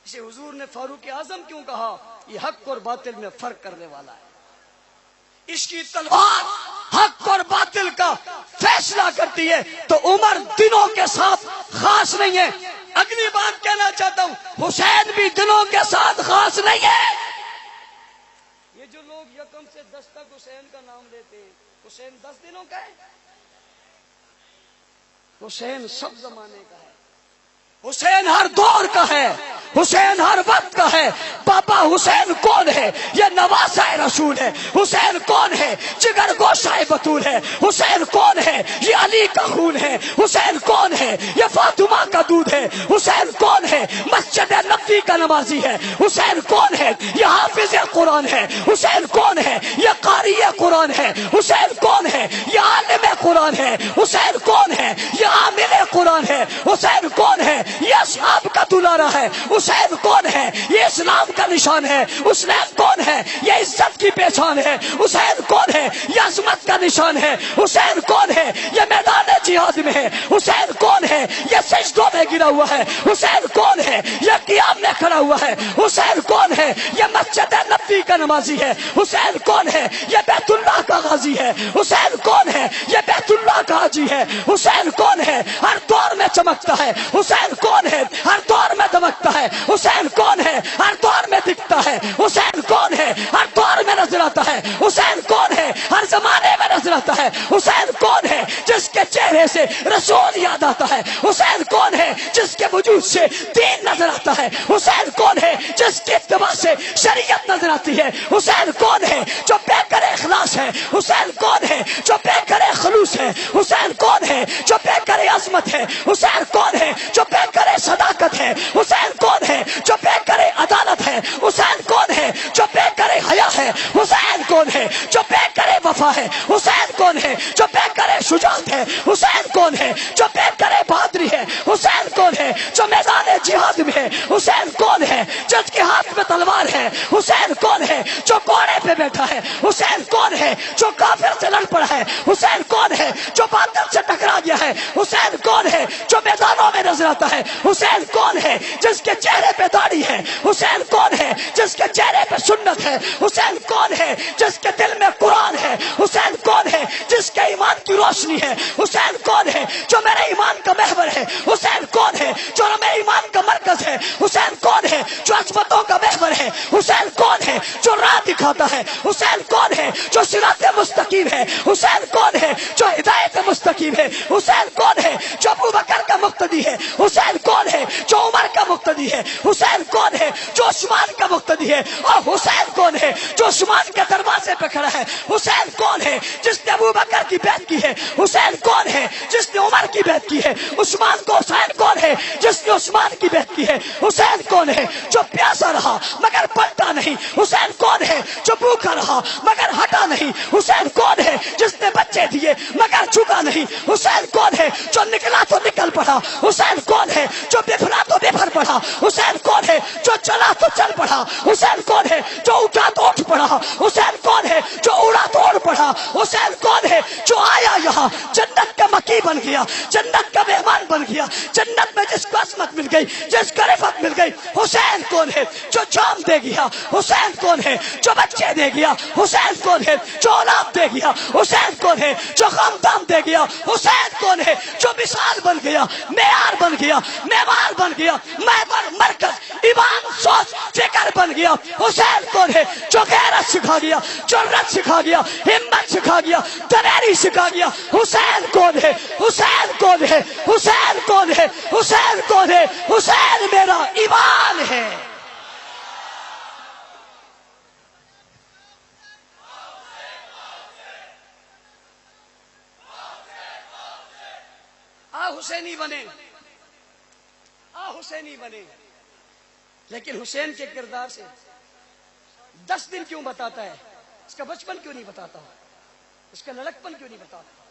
اسے حضور نے فاروق اعظم کیوں کہا؟ یہ حق اور باطل میں فرق کرنے والا ہے. اس کی تلوار حق اور باطل کا فیصلہ کرتی ہے. تو عمر دنوں کے ساتھ خاص نہیں ہے. اگلی بات کہنا چاہتا ہوں، حسین بھی دنوں کے ساتھ خاص نہیں ہے. یہ جو لوگ یکم سے 10 تک حسین کا نام لیتے ہیں، حسین 10 دنوں کا ہے؟ حسین سب زمانے کا ہے. حسین ہر دور کا ہے، حسین ہر وقت کا ہے. پاپا حسین کون ہے؟ یہ نواسہ رسول ہے. حسین کون ہے؟ جگر گوشہ بطول ہے. حسین کون ہے؟ یہ علی کا خون ہے. حسین کون ہے؟ یہ فاطمہ کا دودھ ہے. حسین کون ہے؟ مسجد نبوی کا نمازی ہے. حسین کون ہے؟ یہ حافظ قرآن ہے. حسین کون ہے؟ یہ قاری قرآن ہے. حسین کون ہے؟ یہ عالم قرآن ہے. حسین کون ہے؟ یہ عامل قرآن ہے. حسین کون ہے؟ یہ اصحاب کا دلارا ہے. حسین کون ہے؟ یہ اسلام کا نشان ہے. حسین کون ہے؟ یہ عزت کی پہچان ہے. حسین کون ہے؟ یہ عظمت کا نشان ہے. حسین کون ہے؟ یہ میدان جہاد میں ہے. حسین کون ہے؟ یہ سجدوں میں گرا ہوا ہے. حسین کون ہے؟ یہ قیام میں کھڑا ہوا ہے. حسین کون ہے؟ یہ مسجد نبوی کا نمازی ہے. حسین کون ہے؟ یہ بیت اللہ کا غازی ہے. حسین کون ہے؟ یہ بیت اللہ کا حاجی ہے. حسین کون ہے؟ ہر دور میں چمکتا ہے. حسین کون ہے؟ ہر دور میں دمکتا ہے. حسین کون ہے؟ ہر دور میں دکھتا ہے. حسین کون ہے؟ ہر دور میں نظر آتا ہے؟ حسین کون ہے ہر زمانے میں نظر آتا ہے؟ حسین کون ہے جس کے چہرے سے رسول یاد آتا ہے؟ حسین کون ہے جس کے وجود سے دین نظر آتا ہے؟ حسین کون ہے جس کے اتباع سے شریعت نظر آتی ہے؟ حسین کون ہے جو بے کر اخلاص ہے؟ حسین کون ہے جو بے کر خلوص ہے؟ حسین کون ہے جو بے کر عظمت ہے؟ حسین کون ہے جو بے کر صداقت ہے؟ حسین کون ہے جو بے کر عدالت ہے؟ حسین کون ہے جو بے کر حیا ہے؟ حسین کون ہے جو بے کر وفا ہے؟ حسین کون ہے جو بے کر شجاعت ہے؟ حسین کون ہے جو بے کر بہادری ہے؟ حسین کون ہے جو میدان جہاد میں ہے؟ حسین کون ہے جس کے ہاتھ میں تلوار ہے؟ حسین کون ہے جو گھوڑے پہ بیٹھا ہے؟ حسین کون ہے جو کافر سے لڑ پڑا ہے؟ حسین کون ہے جو باطل سے ٹکرا گیا ہے؟ حسین کون ہے جو میدانوں میں نظر آتا ہے؟ حسین کون ہے جس کے چہرے پہ داڑھی ہے؟ حسین کون ہے جس کے چہرے پہ سنت ہے؟ حسین کون ہے جس کے دل میں قرآن ہے؟ حسین کون ہے جس کے ایمان کی روشنی ہے؟ حسین کون ہے جو میرے ایمان کا محور ہے؟ حسین کون ہے جو میرے ایمان کا مرکز ہے؟ حسین کون ہے جو عظمتوں کا محور ہے؟ حسین کون ہے جو راہ دکھاتا ہے؟ حسین کون ہے جو صراط مستقیم ہے؟ حسین کون ہے جو ہدایت مستقیم ہے؟ حسین کون ہے جو ابو بکر کا مقتدی ہے؟ حسین کون ہے جو عمر کا مقتدی ہے؟ حسین کون ہے جو عثمان کا مقتدی ہے؟ اور حسین کون ہے جو عثمان کے دروازے پہ کھڑا ہے؟ حسین کون ہے جس نے ابو بکر کی بیعت کی ہے؟ حسین کون ہے جس نے عمر کی بیعت کی ہے؟ عثمان کو حسین کون ہے جس نے عثمان کی بیعت کی ہے؟ حسین کون ہے جو پیاسا رہا مگر پلٹا نہیں؟ حسین کون ہے جو بھوکا رہا مگر ہٹا نہیں؟ حسین کون ہے جس نے بچے دیے مگر جھکا نہیں؟ حسین کون ہے جو نکلا تو نکل پڑا؟ حسین کون ہے جو بفرا تو بفر پڑا؟ حسین کون ہے جو چلا تو چل پڑا؟ حسین کون ہے جو اٹھا تو اٹھ پڑا؟ حسین کون ہے جو اڑا تو اڑ پڑا؟ حسین کون ہے جو آیا یہاں جنت کا مکی بن گیا، جنت کا مہمان بن گیا، جنت میں جس کو عصمت مل گئی، جس کو رفعت مل گئی؟ حسین کون ہے جو جام دے گیا؟ حسین کون ہے جو بچے دے گیا؟ حسین کون ہے جو اولاد دے گیا؟ حسین کون ہے جو خاندان دے گیا؟ حسین کون ہے جو مثال بن گیا، معیار بن گیا، معمار بن گیا، محور مرکز ایمان سوچ فکر بن گیا؟ حسین کون ہے جو غیرت سکھا گیا، جرأت سکھا گیا، ہمت سکھا گیا، دلیری سکھا گیا؟ حسین کون ہے؟ حسین کون ہے؟ حسین کون ہے؟ حسین کون ہے؟ حسین میرا ایمان ہے۔ حسینی بنے، حسینی بنے، لیکن حسین کے کردار سے 10 دن کیوں بتاتا ہے؟ اس کا بچپن کیوں نہیں بتاتا؟ اس کا لڑکپن کیوں نہیں بتاتا؟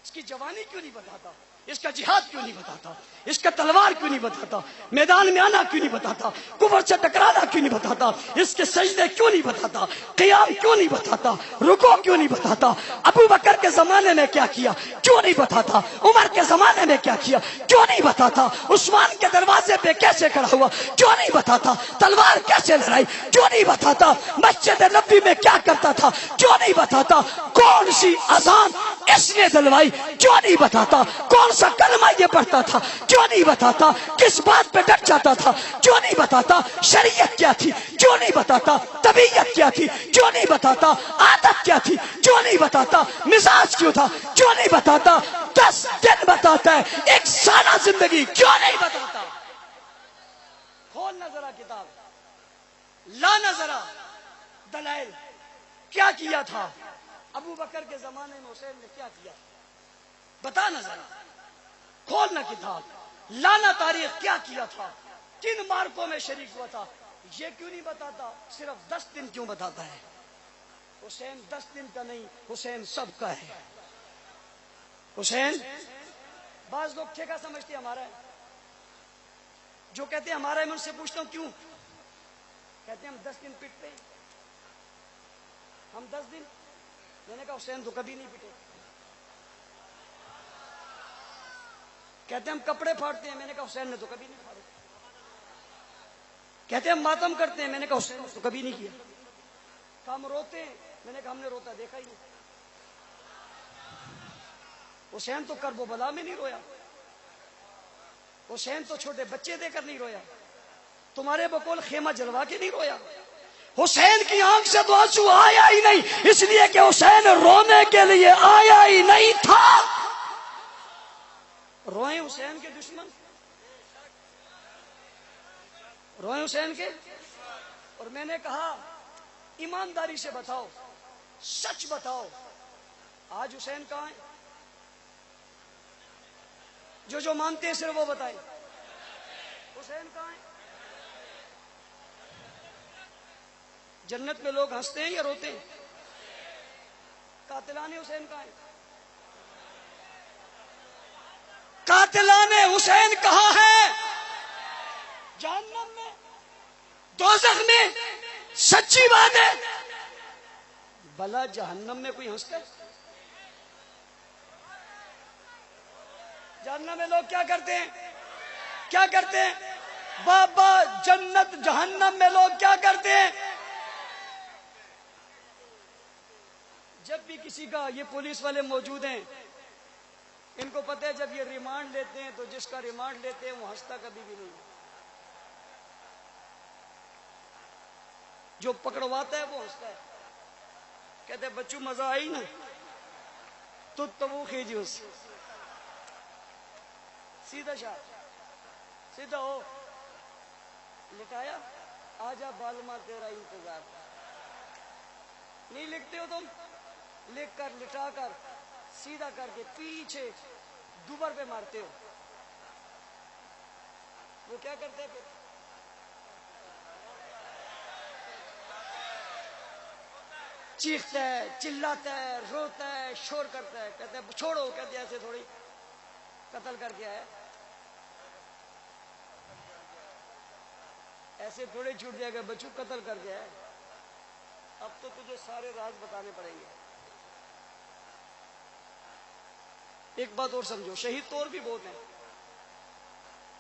اس کی جوانی کیوں نہیں بتاتا؟ اس کا جہاد کیوں نہیں بتاتا؟ اس کا تلوار کیوں نہیں بتاتا؟ میدان میں آنا کیوں نہیں بتاتا؟ کفر سے ٹکرانا کیوں نہیں بتاتا؟ اس کے سجدے کیوں نہیں بتاتا؟ قیام کیوں نہیں بتاتا؟ رکوع کیوں نہیں بتاتا؟ ابو بکر کے زمانے میں کیا کیا کیوں نہیں بتاتا؟ عمر کے زمانے میں کیا کیا کیوں نہیں بتاتا؟ عثمان کے دروازے پہ کیسے کھڑا ہوا کیوں نہیں بتاتا؟ تلوار کیسے لڑائی کیوں نہیں بتاتا؟ مسجد نبی میں کیا کرتا تھا کیوں نہیں بتاتا؟ کون سی اذان اس نے دلوائی کیوں نہیں بتاتا؟ کون سا کلمہ یہ پڑھتا تھا کیوں نہیں بتاتا؟ کس بات پہ ڈٹ جاتا تھا کیوں نہیں بتاتا؟ شریعت کیا تھی کیوں نہیں بتاتا؟ طبیعت کیا تھی کیوں نہیں بتاتا؟ عادت کیا تھی کیوں نہیں بتاتا؟ مزاج کیوں تھا کیوں نہیں بتاتا؟ 10 دن بتاتا ہے، ایک سالہ زندگی کیوں نہیں بتاتا؟ کھول نہ ذرا کتاب، لا نہ ذرا دلائل، کیا کیا تھا ابو بکر کے زمانے میں حسین نے کیا کیا؟ بتا نہ ذرا، کھول نہ کتاب، لانا تاریخ کیا کیا تھا، کن مارکوں میں شریک ہوا تھا؟ یہ کیوں نہیں بتاتا؟ صرف 10 دن کیوں بتاتا ہے؟ حسین 10 دن کا نہیں، حسین سب کا ہے۔ حسین بعض لوگ ٹھیکہ سمجھتے ہمارا ہے، جو کہتے ہیں ہمارا ہے، میں ان سے پوچھتا ہوں کیوں؟ کہتے ہیں ہم 10 دن پٹتے ہیں، ہم 10 دن۔ میں نے کہا حسین تو کبھی نہیں پٹے۔ کہتے ہیں ہم کپڑے پھاڑتے ہیں، میں نے کہا حسین نے تو کبھی نہیں پھاڑے۔ کہتے ہیں ہم ماتم کرتے ہیں، میں نے کہا حسین نے تو کبھی نہیں کیا۔ ہم روتے ہیں، میں نے کہا ہم نے روتا دیکھا ہی نہیں۔ حسین تو کرب و بلا میں نہیں رویا، حسین تو چھوٹے بچے دے کر نہیں رویا، تمہارے بقول خیمہ جلوا کے نہیں رویا، حسین کی آنکھ سے تو آنسو آیا ہی نہیں، اس لیے کہ حسین رونے کے لیے آیا ہی نہیں تھا۔ روئیں حسین کے دشمن، روئیں حسین کے۔ اور میں نے کہا ایمانداری سے بتاؤ، سچ بتاؤ، آج حسین کہاں ہے؟ جو مانتے ہیں صرف وہ بتائیں، حسین کہاں ہے؟ جنت میں لوگ ہنستے ہیں یا روتے ہیں؟ قاتلان حسین کہاں ہیں؟ قاتلان حسین کہاں ہے؟ جہنم میں، دوزخ میں۔ سچی بات ہے۔ بھلا جہنم میں کوئی ہنستا ہے؟ جہنم میں لوگ کیا کرتے ہیں؟ کیا کرتے ہیں؟ بابا جنت جہنم میں لوگ کیا کرتے ہیں؟ جب بھی کسی کا، یہ پولیس والے موجود ہیں، ان کو پتہ ہے جب یہ ریمانڈ لیتے ہیں تو جس کا ریمانڈ لیتے ہیں وہ ہنستا کبھی بھی نہیں، جو پکڑواتا ہے وہ ہنستا ہے، کہتے ہیں بچوں مزہ آئی نا، تو وہ کھیجی اس سے سیدھا شاہ، سیدھا ہو، لٹایا، آجا بالما تیرا انتظار، نہیں لکھتے ہو تم، لکھ کر لٹا کر سیدھا کر کے پیچھے دوبر پہ مارتے ہو۔ وہ کیا کرتے ہیں پھر؟ چیختا ہے، چلاتا ہے، روتا ہے، شور کرتا ہے، کہتے ہیں چھوڑو، کہتے ہیں ایسے تھوڑی قتل کر کے آیا، ایسے تھوڑے چھوٹ جائے گا بچوں، قتل کر کے آیا، اب تو تجھے سارے راز بتانے پڑیں گے۔ ایک بات اور سمجھو، شہید تو اور بھی بہت ہیں،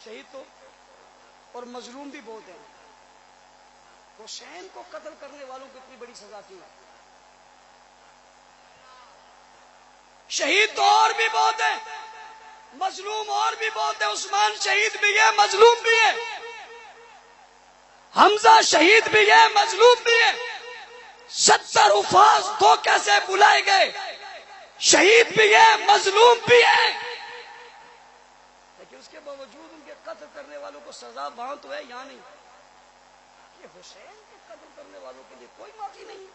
شہید تو اور مظلوم بھی بہت ہیں، حسین کو قتل کرنے والوں کو اتنی بڑی سزا کیوں ہے؟ شہید تو اور بھی بہت ہیں، مظلوم اور بھی بہت ہیں، عثمان شہید بھی ہے، مظلوم بھی ہے، حمزہ شہید بھی ہے، مظلوم بھی ہے، 70 حفاظ تو کیسے بلائے گئے، شہید بھی ہے، مظلوم بھی ہے، لیکن اس کے باوجود ان کے قتل کرنے والوں کو سزا وہاں تو ہے، یہاں نہیں۔ یہ حسین کے قتل کرنے والوں کے لیے کوئی معافی نہیں۔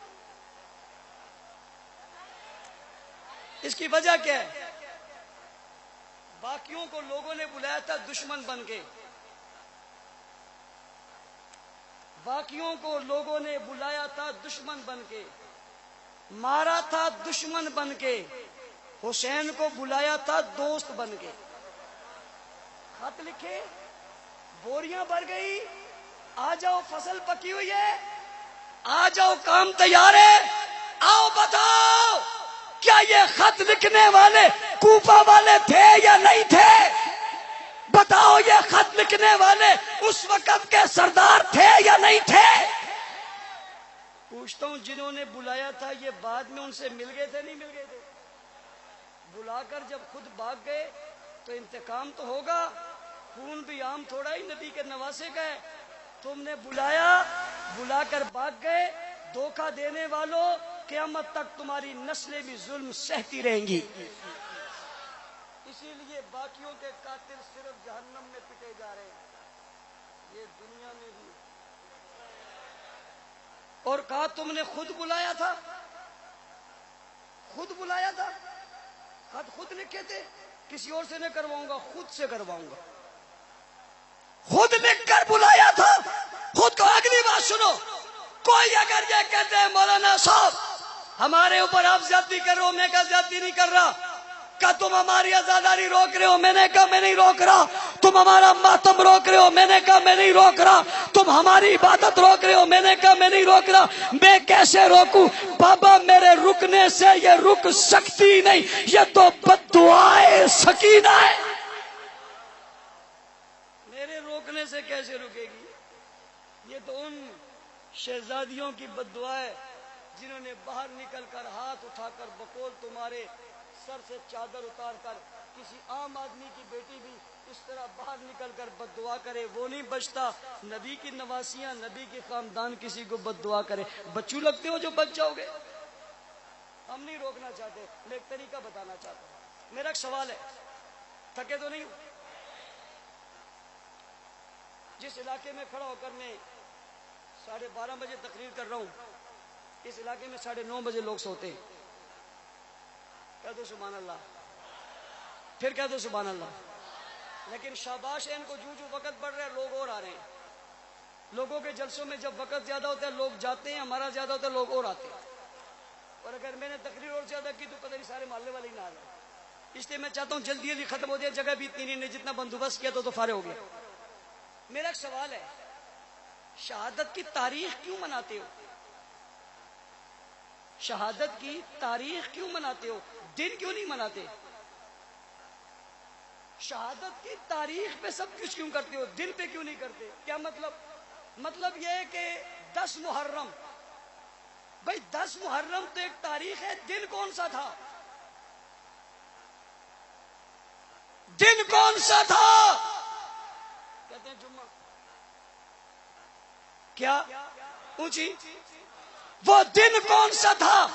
اس کی وجہ کیا ہے؟ باقیوں کو لوگوں نے بلایا تھا دشمن بن کے، باقیوں کو لوگوں نے بلایا تھا دشمن بن کے، مارا تھا دشمن بن کے، حسین کو بلایا تھا دوست بن کے، خط لکھے، بوریاں بھر گئی، آ جاؤ فصل پکی ہوئی ہے، آ جاؤ کام تیار ہے، آؤ بتاؤ کیا یہ خط لکھنے والے کوفہ والے تھے یا نہیں تھے؟ بتاؤ یہ خط لکھنے والے اس وقت کے سردار تھے یا نہیں تھے؟ پوچھتا ہوں جنہوں نے بلایا تھا یہ بعد میں ان سے مل گئے تھے نہیں مل گئے تھے؟ بلا کر جب خود بھاگ گئے تو انتقام تو ہوگا، خون بھی عام تھوڑا ہی نبی کے نواسے کا ہے، تم نے بلایا، بلا کر بھاگ گئے، دھوکہ دینے والوں، قیامت تک تمہاری نسلیں بھی ظلم سہتی رہیں گی۔ اسی لیے باقیوں کے قاتل صرف جہنم میں پٹے جا رہے ہیں، یہ دنیا میں بھی۔ اور کہا تم نے خود بلایا تھا، خود بلایا تھا، خط خود لکھے تھے، کسی اور سے نہیں کرواؤں گا، خود سے کرواؤں گا، خود لکھ کر بلایا تھا خود کو۔ اگلی بات سنو، کوئی اگر یہ کہتے ہیں مولانا صاحب ہمارے اوپر آپ زیادتی کر رہے ہو، میں کہا زیادتی نہیں کر رہا، کہ تم ہماری آزاداری روک رہے ہو، میں نے کہا میں نہیں روک رہا، تم ہمارا ماتم روک رہے ہو، میں نے کہا میں نہیں روک رہا، تم ہماری عبادت روک رہے ہو، میں نے کہا میں نہیں روک رہا، میں کیسے روکوں بابا؟ میرے رکنے سے یہ رک سکتی نہیں، یہ تو بددعائے سکینہ ہے، میرے روکنے سے کیسے رکے گی؟ یہ تو ان شہزادیوں کی بددعا ہے جنہوں نے باہر نکل کر ہاتھ اٹھا کر بقول تمہارے سر سے چادر اتار کر کسی عام آدمی کی بیٹی بھی اس طرح باہر نکل کر بد دعا کرے وہ نہیں بچتا. نبی کی نواسیاں، نبی کے خاندان کسی کو بد دعا کرے. بچو لگتے ہو جو بچ جاؤ گے. ہم نہیں روکنا چاہتے، میں ایک طریقہ بتانا چاہتا ہوں. میرا ایک سوال ہے، تھکے تو نہیں ہو؟ جس علاقے میں کھڑا ہو کر میں 12:30 بجے تقریر کر رہا ہوں، اس علاقے میں 9:30 بجے لوگ سوتے ہیں. کہہ دو سبحان اللہ، پھر کہہ دو سبحان اللہ. لیکن شاباش ہے ان کو، جو وقت بڑھ رہا ہے لوگ اور آ رہے ہیں. لوگوں کے جلسوں میں جب وقت زیادہ ہوتا ہے لوگ جاتے ہیں، ہمارا زیادہ ہوتا ہے لوگ اور آتے ہیں. اور اگر میں نے تقریر اور زیادہ کی تو پتہ نہیں سارے محلے والے ہی نہ آ رہے. اس لیے میں چاہتا ہوں جلدی جلدی ختم ہو جائے. جگہ بھی اتنی نہیں، جتنا بندوبست کیا تو فارغ ہو گیا. میرا ایک سوال ہے، شہادت کی تاریخ کیوں مناتے ہو؟ شہادت کی تاریخ کیوں مناتے ہو؟ دن کیوں نہیں مناتے؟ شہادت کی تاریخ پہ سب کچھ کیوں کرتے ہو، دن پہ کیوں نہیں کرتے؟ کیا مطلب؟ مطلب یہ ہے کہ 10 محرم، بھائی 10 محرم تو ایک تاریخ ہے، دن کون سا تھا؟ دن کون سا تھا؟ کہتے ہیں جمعہ. کیا اونچی؟ وہ دن کون سا تھا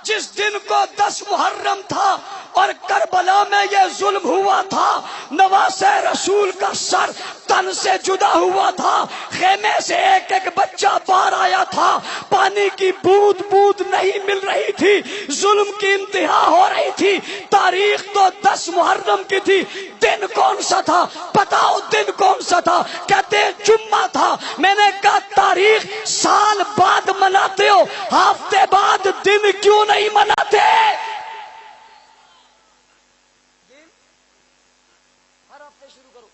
جس دن کو 10 محرم تھا اور کربلا میں یہ ظلم ہوا تھا؟ نواسہ رسول کا سر تن سے جدا ہوا تھا، خیمے سے ایک ایک بچہ باہر آیا تھا، پانی کی بوند بوند نہیں مل رہی تھی، ظلم کی انتہا ہو رہی تھی. تاریخ تو 10 محرم کی تھی، دن کون سا تھا؟ بتاؤ دن کون سا تھا؟ کہتے جمعہ تھا. میں نے کہا تاریخ سال بعد مناتے ہو، ہفتے بعد دن کیوں نہیں مناتے؟ ہر ہفتے شروع کرو.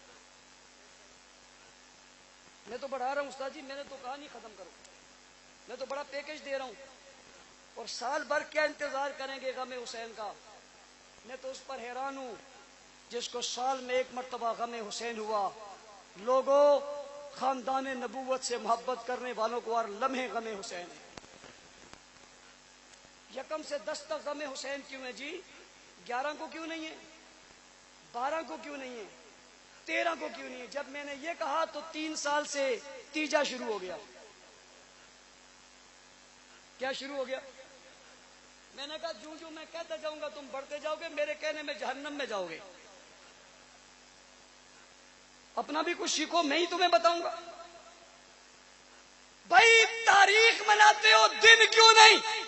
میں تو بڑھا رہا ہوں استاد جی، میں نے تو کہا نہیں ختم کرو. میں تو بڑا پیکج دے رہا ہوں. اور سال بھر کیا انتظار کریں گے غم حسین کا؟ میں تو اس پر حیران ہوں جس کو سال میں ایک مرتبہ غم حسین ہوا. لوگوں، خاندان نبوت سے محبت کرنے والوں کو ہر لمحے غم حسین ہے. یکم سے 10 تک غم حسین کیوں ہے جی؟ 11 کو کیوں نہیں ہے؟ 12 کو کیوں نہیں ہے؟ 13 کو کیوں نہیں ہے؟ جب میں نے یہ کہا تو 3 سال سے تیجا شروع ہو گیا. کیا شروع ہو گیا؟ میں نے کہا جو میں کہتا جاؤں گا تم بڑھتے جاؤ گے، میرے کہنے میں جہنم میں جاؤ گے. اپنا بھی کچھ سیکھو، میں ہی تمہیں بتاؤں گا. بھائی تاریخ مناتے ہو، دن کیوں نہیں؟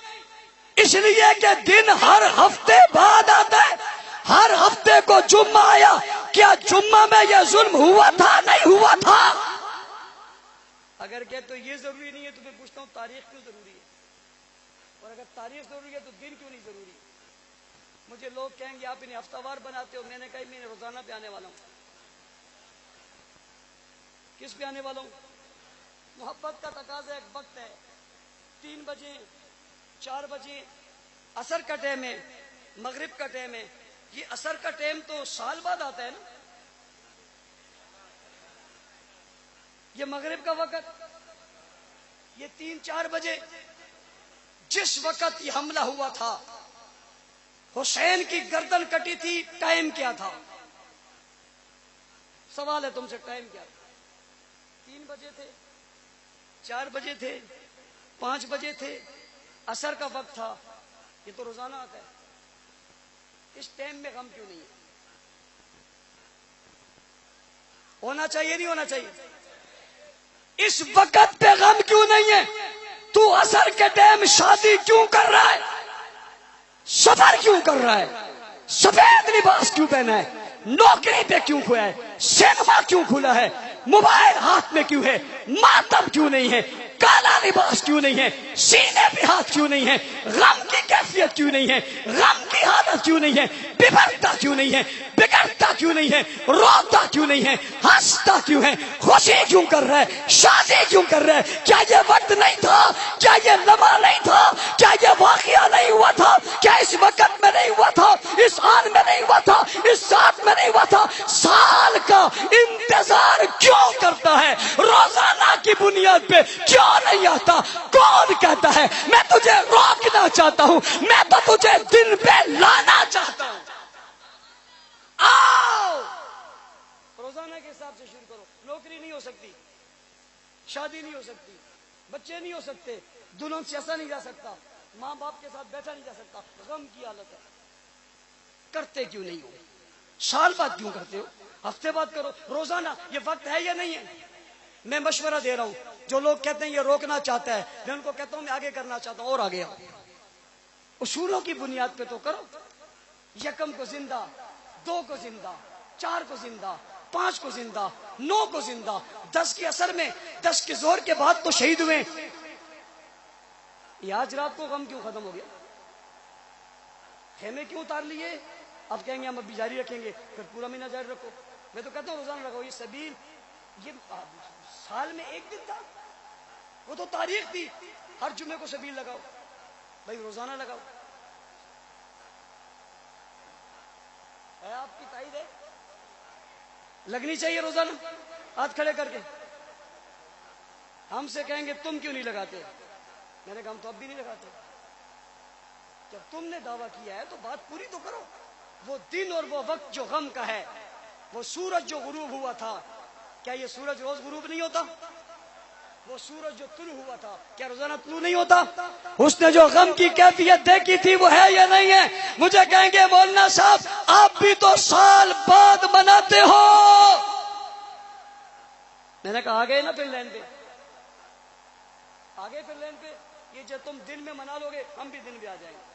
اس لیے کہ دن ہر ہفتے بعد آتا ہے. ہر ہفتے کو جمعہ آیا، کیا جمعہ میں یہ ظلم ہوا تھا؟ نہیں ہوا تھا. اگر کہ تو یہ ضروری نہیں ہے تو میں پوچھتا ہوں تاریخ کیوں ضروری ہے؟ اور اگر تاریخ ضروری ہے تو دن کیوں نہیں ضروری؟ مجھے لوگ کہیں گے آپ انہیں ہفتہ وار بناتے ہو. میں نے کہا میں روزانہ پہ آنے والا ہوں. کس پہ آنے والا ہوں؟ محبت کا تقاضا ایک وقت ہے، 3 بجے 4 بجے عصر کا ٹائم ہے، مغرب کا ٹائم ہے. یہ عصر کا ٹائم تو سال بعد آتا ہے نا. یہ مغرب کا وقت، یہ 3-4 بجے جس وقت یہ حملہ ہوا تھا، حسین کی گردن کٹی تھی، ٹائم کیا تھا؟ سوال ہے تم سے، ٹائم کیا تھا؟ 3 بجے تھے، 4 بجے تھے، 5 بجے تھے، عصر کا وقت تھا. یہ تو روزانہ آتا ہے. اس ٹائم میں غم کیوں نہیں ہے؟ ہونا چاہیے نہیں ہونا چاہیے؟ اس وقت پہ غم کیوں نہیں ہے؟ تو عصر کے ٹائم شادی کیوں کر رہا ہے؟ سفر کیوں کر رہا ہے؟ سفید لباس کیوں پہنا ہے؟ نوکری پہ کیوں کھویا ہے؟ سینما کیوں کھلا ہے؟ موبائل ہاتھ میں کیوں ہے؟ ماتم کیوں نہیں ہے؟ کالا لباس کیوں نہیں ہے؟ سینے پہ ہاتھ کیوں نہیں ہے؟ غم کی کیفیت کیوں نہیں ہے؟ غم کی حالت کیوں نہیں ہے؟ بگڑتا کیوں نہیں ہے؟ بگڑتا کیوں نہیں ہے؟ روتا کیوں نہیں ہے؟ ہنستا کیوں ہے؟ خوشی کیوں کر رہا ہے؟ شادی کیوں کر رہا ہے؟ کیا یہ وقت نہیں تھا؟ کیا یہ لمحہ نہیں تھا؟ کیا یہ واقعہ نہیں ہوا تھا؟ کیا اس وقت میں نہیں ہوا تھا؟ اس آن میں نہیں ہوا تھا؟ اس ساتھ میں نہیں ہوا تھا؟ سال کا انتظار کیوں کرتا ہے؟ روزانہ کی بنیاد پہ کیوں نہیں آتا؟ کون کہتا ہے؟ میں تجھے روکنا چاہتا ہوں، میں تو تجھے دن پہ لانا چاہتا ہوں. آؤ روزانہ کے حساب سے شروع کرو. نوکری نہیں ہو سکتی, شادی نہیں ہو سکتی, بچے نہیں ہو سکتے, دلہن سے ایسا نہیں جا سکتا, ماں باپ کے ساتھ بیٹھا نہیں جا سکتا, غم کی حالت ہے. کرتے کیوں نہیں ہو؟ سال بعد کیوں کرتے ہو؟ ہفتے بعد کرو, روزانہ. یہ وقت ہے یا نہیں ہے؟ میں مشورہ دے رہا ہوں. جو لوگ کہتے ہیں یہ روکنا چاہتا ہے, میں ان کو کہتا ہوں میں آگے کرنا چاہتا ہوں, اور آگے آؤ. اصولوں کی بنیاد پہ تو کرو. یکم کو زندہ, 2 کو زندہ, 4 کو زندہ, 5 کو زندہ, 9 کو زندہ, 10 کے اثر میں, 10 کے زور کے بعد تو شہید ہوئے. یہ آج رات کو غم کیوں ختم ہو گیا؟ خیمے کیوں اتار لیے؟ اب کہیں گے ہم ابھی جاری رکھیں گے, پھر پورا مہینہ جاری رکھو. میں تو کہتا ہوں روزانہ رکھو. یہ سبیل یہ سال میں 1 دن تھا, وہ تو تاریخ تھی. ہر جمعے کو سبیل لگاؤ بھائی, روزانہ لگاؤ. ہے آپ کی تائید ہے؟ لگنی چاہیے روزانہ, ہاتھ کھڑے کر کے. ہم سے کہیں گے تم کیوں نہیں لگاتے؟ میں نے کہا ہم تو اب بھی نہیں لگاتے. جب تم نے دعویٰ کیا ہے تو بات پوری تو کرو. وہ دن اور وہ وقت جو غم کا ہے, وہ سورج جو غروب ہوا تھا, کیا یہ سورج روز غروب نہیں ہوتا؟ وہ سورج جو طلوع ہوا تھا, کیا روزانہ طلوع نہیں ہوتا؟ اس نے جو غم کی کیفیت دیکھی تھی وہ ہے یا نہیں ہے؟ مجھے کہیں گے مولانا صاحب آپ بھی تو سال بعد مناتے ہو. میں نے کہا آگے نا پھر لین پہ, آگے پھر لین پہ. یہ جو تم دن میں منا لو گے, ہم بھی دن میں آ جائیں گے.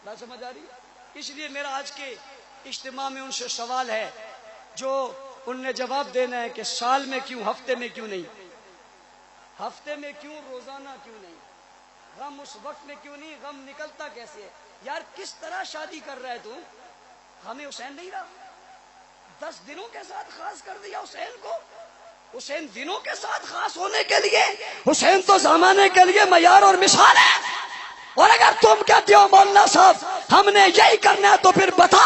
بات سمجھ آ رہی؟ اس لیے میرا آج کے اجتماع میں ان سے سوال ہے جو ان نے جواب دینا ہے کہ سال میں کیوں, ہفتے میں کیوں نہیں, ہفتے میں کیوں, روزانہ کیوں نہیں, غم اس وقت میں کیوں نہیں, غم نکلتا کیسے ہے؟ یار کس طرح شادی کر رہا ہے تو ہمیں حسین نہیں رہا, 10 دنوں کے ساتھ خاص کر دیا حسین کو. حسین دنوں کے ساتھ خاص ہونے کے لیے, حسین تو زمانے کے لیے معیار اور مثال ہے. اور اگر تم کہتے ہو مولانا صاحب ہم نے یہی کرنا ہے تو پھر بتا.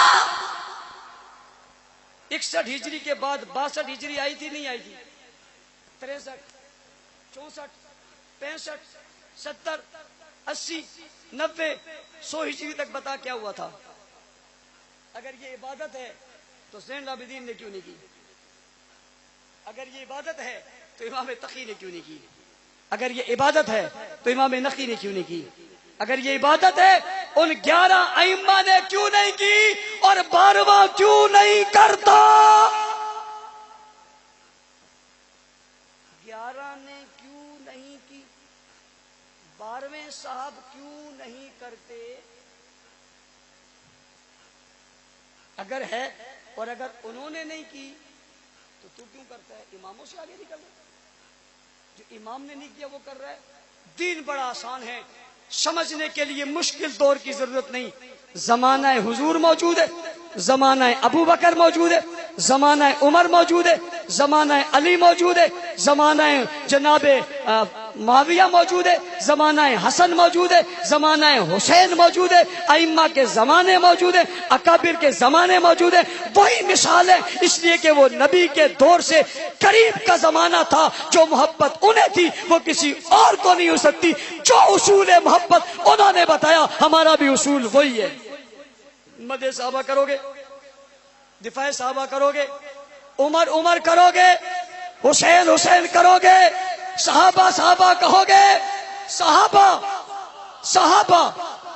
61 ہجری کے بعد 62 ہجری آئی تھی نہیں آئی تھی؟ 63, 64, 65, 70, 80, 90, 100 ہجری تک بتا کیا ہوا تھا؟ اگر یہ عبادت ہے تو زین العابدین نے کیوں نہیں کی؟ اگر یہ عبادت ہے تو امام تقی نے کیوں نہیں کی؟ اگر یہ عبادت ہے تو امام نقی نے کیوں نہیں کی؟ اگر یہ عبادت ہے ان 11 ائمہ نے کیوں نہیں کی اور 12واں کیوں نہیں کرتا؟ 11 نے کیوں نہیں کی, 12ویں صاحب کیوں نہیں کرتے؟ اگر ہے اور اگر انہوں نے نہیں کی تو کیوں کرتا ہے؟ اماموں سے آگے نہیں کرتا. جو امام نے نہیں کیا وہ کر رہا ہے. دین بڑا آسان ہے, سمجھنے کے لیے مشکل دور کی ضرورت نہیں. زمانہ حضور موجود ہے, زمانہ ابو بکر موجود ہے, زمانہ عمر موجود ہے, زمانہ علی موجود ہے, زمانہ جناب معاویہ موجود ہے, زمانہ حسن موجود ہے, زمانہ حسین موجود ہے, ائمہ کے زمانے موجود ہیں, اکابر کے زمانے موجود ہیں. وہی مثال ہے, اس لیے کہ وہ نبی کے دور سے قریب کا زمانہ تھا. جو محبت انہیں تھی وہ کسی اور کو نہیں ہو سکتی. جو اصول محبت انہوں نے بتایا ہمارا بھی اصول وہی ہے. مدح صحابہ کرو گے, دفاع صحابہ کرو گے, عمر عمر کرو گے, حسین حسین کرو گے, صحابہ صحابہ کہو گے, صحابہ صحابہ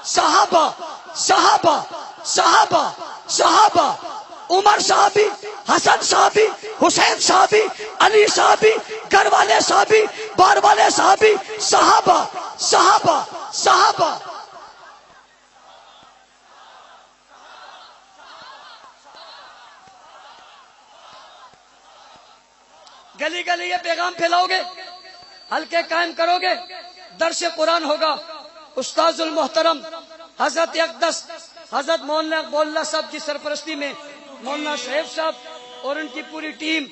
صحابہ صحابہ صحابہ صحابہ, عمر صحابی, حسن صحابی, حسین صحابی, علی صحابی, گھر والے صحابی, بار والے صحابی, صحابہ صحابہ صحابہ. گلی گلی یہ پیغام پھیلاؤ گے, حلقے قائم کرو گے, درس قرآن ہوگا. استاذ المحترم حضرت اقدس حضرت مولانا صاحب کی سرپرستی میں مولانا شعیب صاحب اور ان کی پوری ٹیم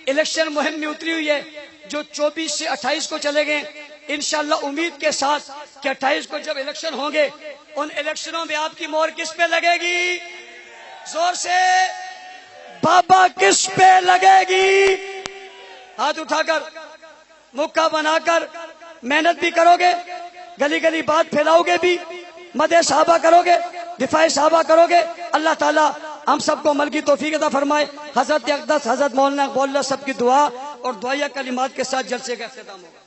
الیکشن مہم میں اتری ہوئی ہے, جو 24 سے 28 کو چلے گئے. انشاءاللہ امید کے ساتھ کہ 28 کو جب الیکشن ہوں گے, ان الیکشنوں میں آپ کی مہر کس پہ لگے گی؟ زور سے بابا کس پہ لگے گی؟ ہاتھ اٹھا کر, مکہ بنا کر محنت بھی کرو گے, گلی گلی بات پھیلاؤ گے بھی, مدح صحابہ کرو گے, دفاع صحابہ کرو گے. اللہ تعالیٰ ہم سب کو عمل کی توفیق عطا فرمائے. حضرت اقدس حضرت مولانا اقبال اللہ سب کی دعا اور دعائیہ کلمات کے ساتھ جلسے کا اختتام ہوگا.